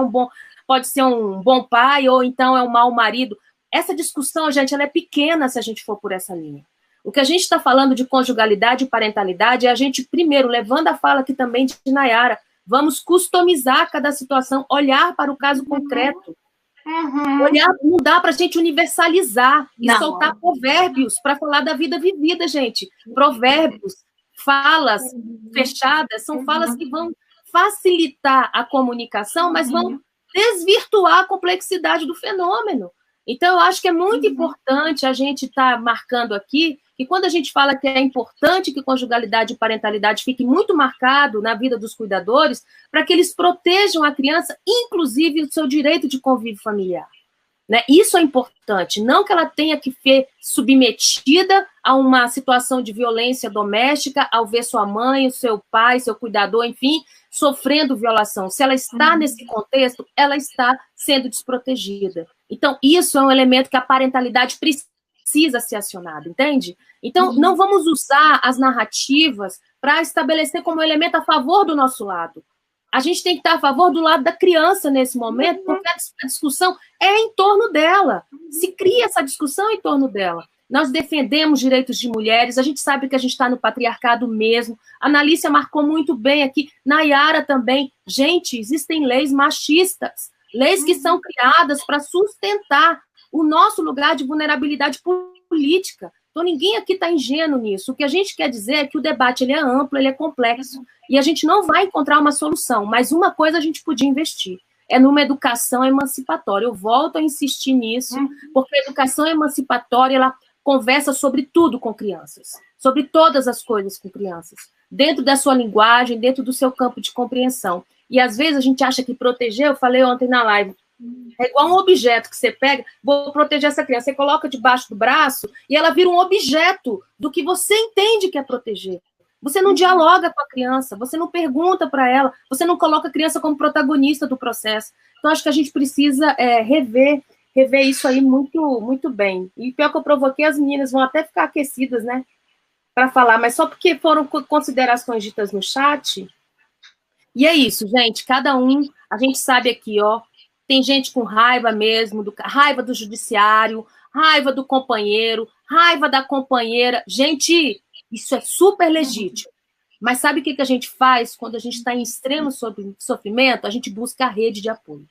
S1: pode ser um bom pai, ou então é um mau marido. Essa discussão, gente, ela é pequena se a gente for por essa linha. O que a gente está falando de conjugalidade e parentalidade é a gente, primeiro, levando a fala aqui também de Nayara, vamos customizar cada situação, olhar para o caso concreto. Olhar, não dá para a gente universalizar e soltar provérbios para falar da vida vivida, gente. Provérbios, falas fechadas, são falas que vão facilitar a comunicação, mas vão desvirtuar a complexidade do fenômeno. Então, eu acho que é muito importante a gente estar marcando aqui que quando a gente fala que é importante que conjugalidade e parentalidade fique muito marcado na vida dos cuidadores, para que eles protejam a criança, inclusive o seu direito de convívio familiar. Né? Isso é importante, não que ela tenha que ser submetida a uma situação de violência doméstica ao ver sua mãe, o seu pai, seu cuidador, enfim, sofrendo violação. Se ela está nesse contexto, ela está sendo desprotegida. Então, isso é um elemento que a parentalidade precisa precisa ser acionado, entende? Então, não vamos usar as narrativas para estabelecer como elemento a favor do nosso lado. A gente tem que estar a favor do lado da criança nesse momento, porque a discussão é em torno dela. Se cria essa discussão em torno dela. Nós defendemos direitos de mulheres, a gente sabe que a gente está no patriarcado mesmo. A Analícia marcou muito bem aqui, Nayara também. Gente, existem leis machistas, leis que são criadas para sustentar o nosso lugar de vulnerabilidade política. Então, ninguém aqui está ingênuo nisso. O que a gente quer dizer é que o debate ele é amplo, ele é complexo, e a gente não vai encontrar uma solução, mas uma coisa a gente podia investir, é numa educação emancipatória. Eu volto a insistir nisso, porque a educação emancipatória, ela conversa sobre tudo com crianças, sobre todas as coisas com crianças, dentro da sua linguagem, dentro do seu campo de compreensão. E, às vezes, a gente acha que proteger, eu falei ontem na live, é igual um objeto que você pega, vou proteger essa criança, você coloca debaixo do braço e ela vira um objeto do que você entende que é proteger. Você não dialoga com a criança, você não pergunta para ela, você não coloca a criança como protagonista do processo. Então, acho que a gente precisa rever isso aí muito, muito bem. E pior que eu provoquei, as meninas vão até ficar aquecidas, né, para falar, mas só porque foram considerações ditas no chat. E é isso, gente, cada um, a gente sabe aqui, ó, tem gente com raiva mesmo, raiva do judiciário, raiva do companheiro, raiva da companheira. Gente, isso é super legítimo. Mas sabe o que a gente faz quando a gente está em extremo sofrimento? A gente busca a rede de apoio.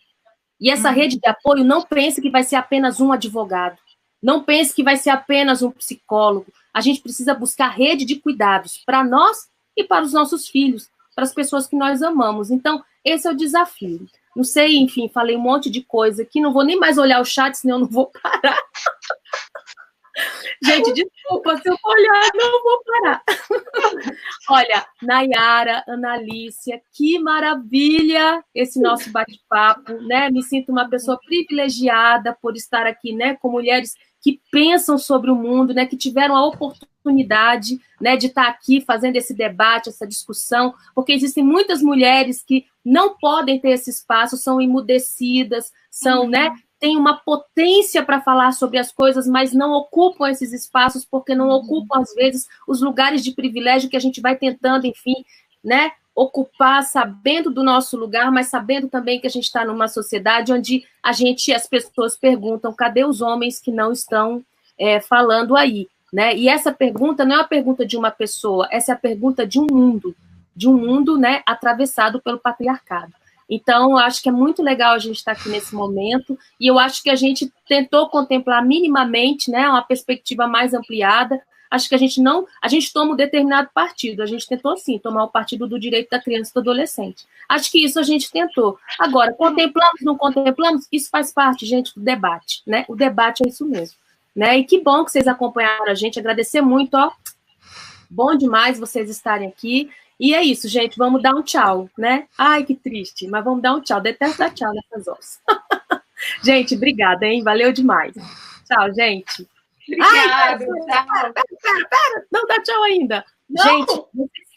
S1: E essa rede de apoio, não pense que vai ser apenas um advogado. Não pense que vai ser apenas um psicólogo. A gente precisa buscar rede de cuidados para nós e para os nossos filhos, para as pessoas que nós amamos. Então, esse é o desafio. Não sei, enfim, falei um monte de coisa aqui, não vou nem mais olhar o chat, senão eu não vou parar. Gente, desculpa, se eu for olhar, não vou parar. Olha, Nayara, Analícia, que maravilha esse nosso bate-papo, né? Me sinto uma pessoa privilegiada por estar aqui, né, com mulheres que pensam sobre o mundo, né, que tiveram a oportunidade, né, de estar aqui fazendo esse debate, essa discussão, porque existem muitas mulheres que não podem ter esse espaço, são emudecidas, são, né, têm uma potência para falar sobre as coisas, mas não ocupam esses espaços, porque não ocupam, às vezes, os lugares de privilégio que a gente vai tentando, enfim, né, ocupar, sabendo do nosso lugar, mas sabendo também que a gente está numa sociedade onde as pessoas perguntam, cadê os homens que não estão falando aí, né? E essa pergunta não é a pergunta de uma pessoa, essa é a pergunta de um mundo, né, atravessado pelo patriarcado. Então, eu acho que é muito legal a gente estar aqui nesse momento, e eu acho que a gente tentou contemplar minimamente, né, uma perspectiva mais ampliada. Acho que a gente toma um determinado partido, a gente tentou, sim, tomar o partido do direito da criança e do adolescente. Acho que isso a gente tentou. Agora, contemplamos, não contemplamos, isso faz parte, gente, do debate, né? O debate é isso mesmo, né? E que bom que vocês acompanharam a gente, agradecer muito, ó. Bom demais vocês estarem aqui. E é isso, gente, vamos dar um tchau, né? Ai, que triste, mas vamos dar um tchau. Detesto dar tchau nessas horas. Gente, obrigada, hein? Valeu demais. Tchau, gente.
S2: Obrigada.
S1: Pera. Não dá tchau ainda.
S2: Não.
S1: Gente,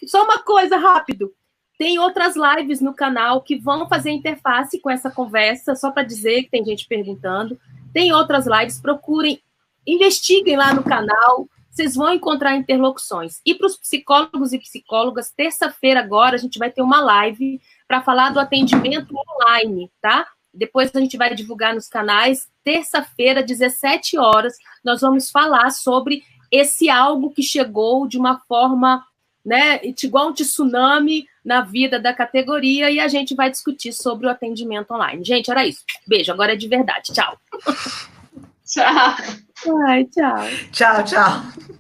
S1: só uma coisa, rápido. Tem outras lives no canal que vão fazer interface com essa conversa, só para dizer que tem gente perguntando. Tem outras lives, procurem, investiguem lá no canal, vocês vão encontrar interlocuções. E para os psicólogos e psicólogas, terça-feira agora a gente vai ter uma live para falar do atendimento online, tá? Depois a gente vai divulgar nos canais. Terça-feira, 17 horas, nós vamos falar sobre esse algo que chegou de uma forma, né, igual um tsunami na vida da categoria, e a gente vai discutir sobre o atendimento online. Gente, era isso. Beijo, agora é de verdade. Tchau.
S2: Tchau.
S1: Ai, tchau.
S3: Tchau, tchau.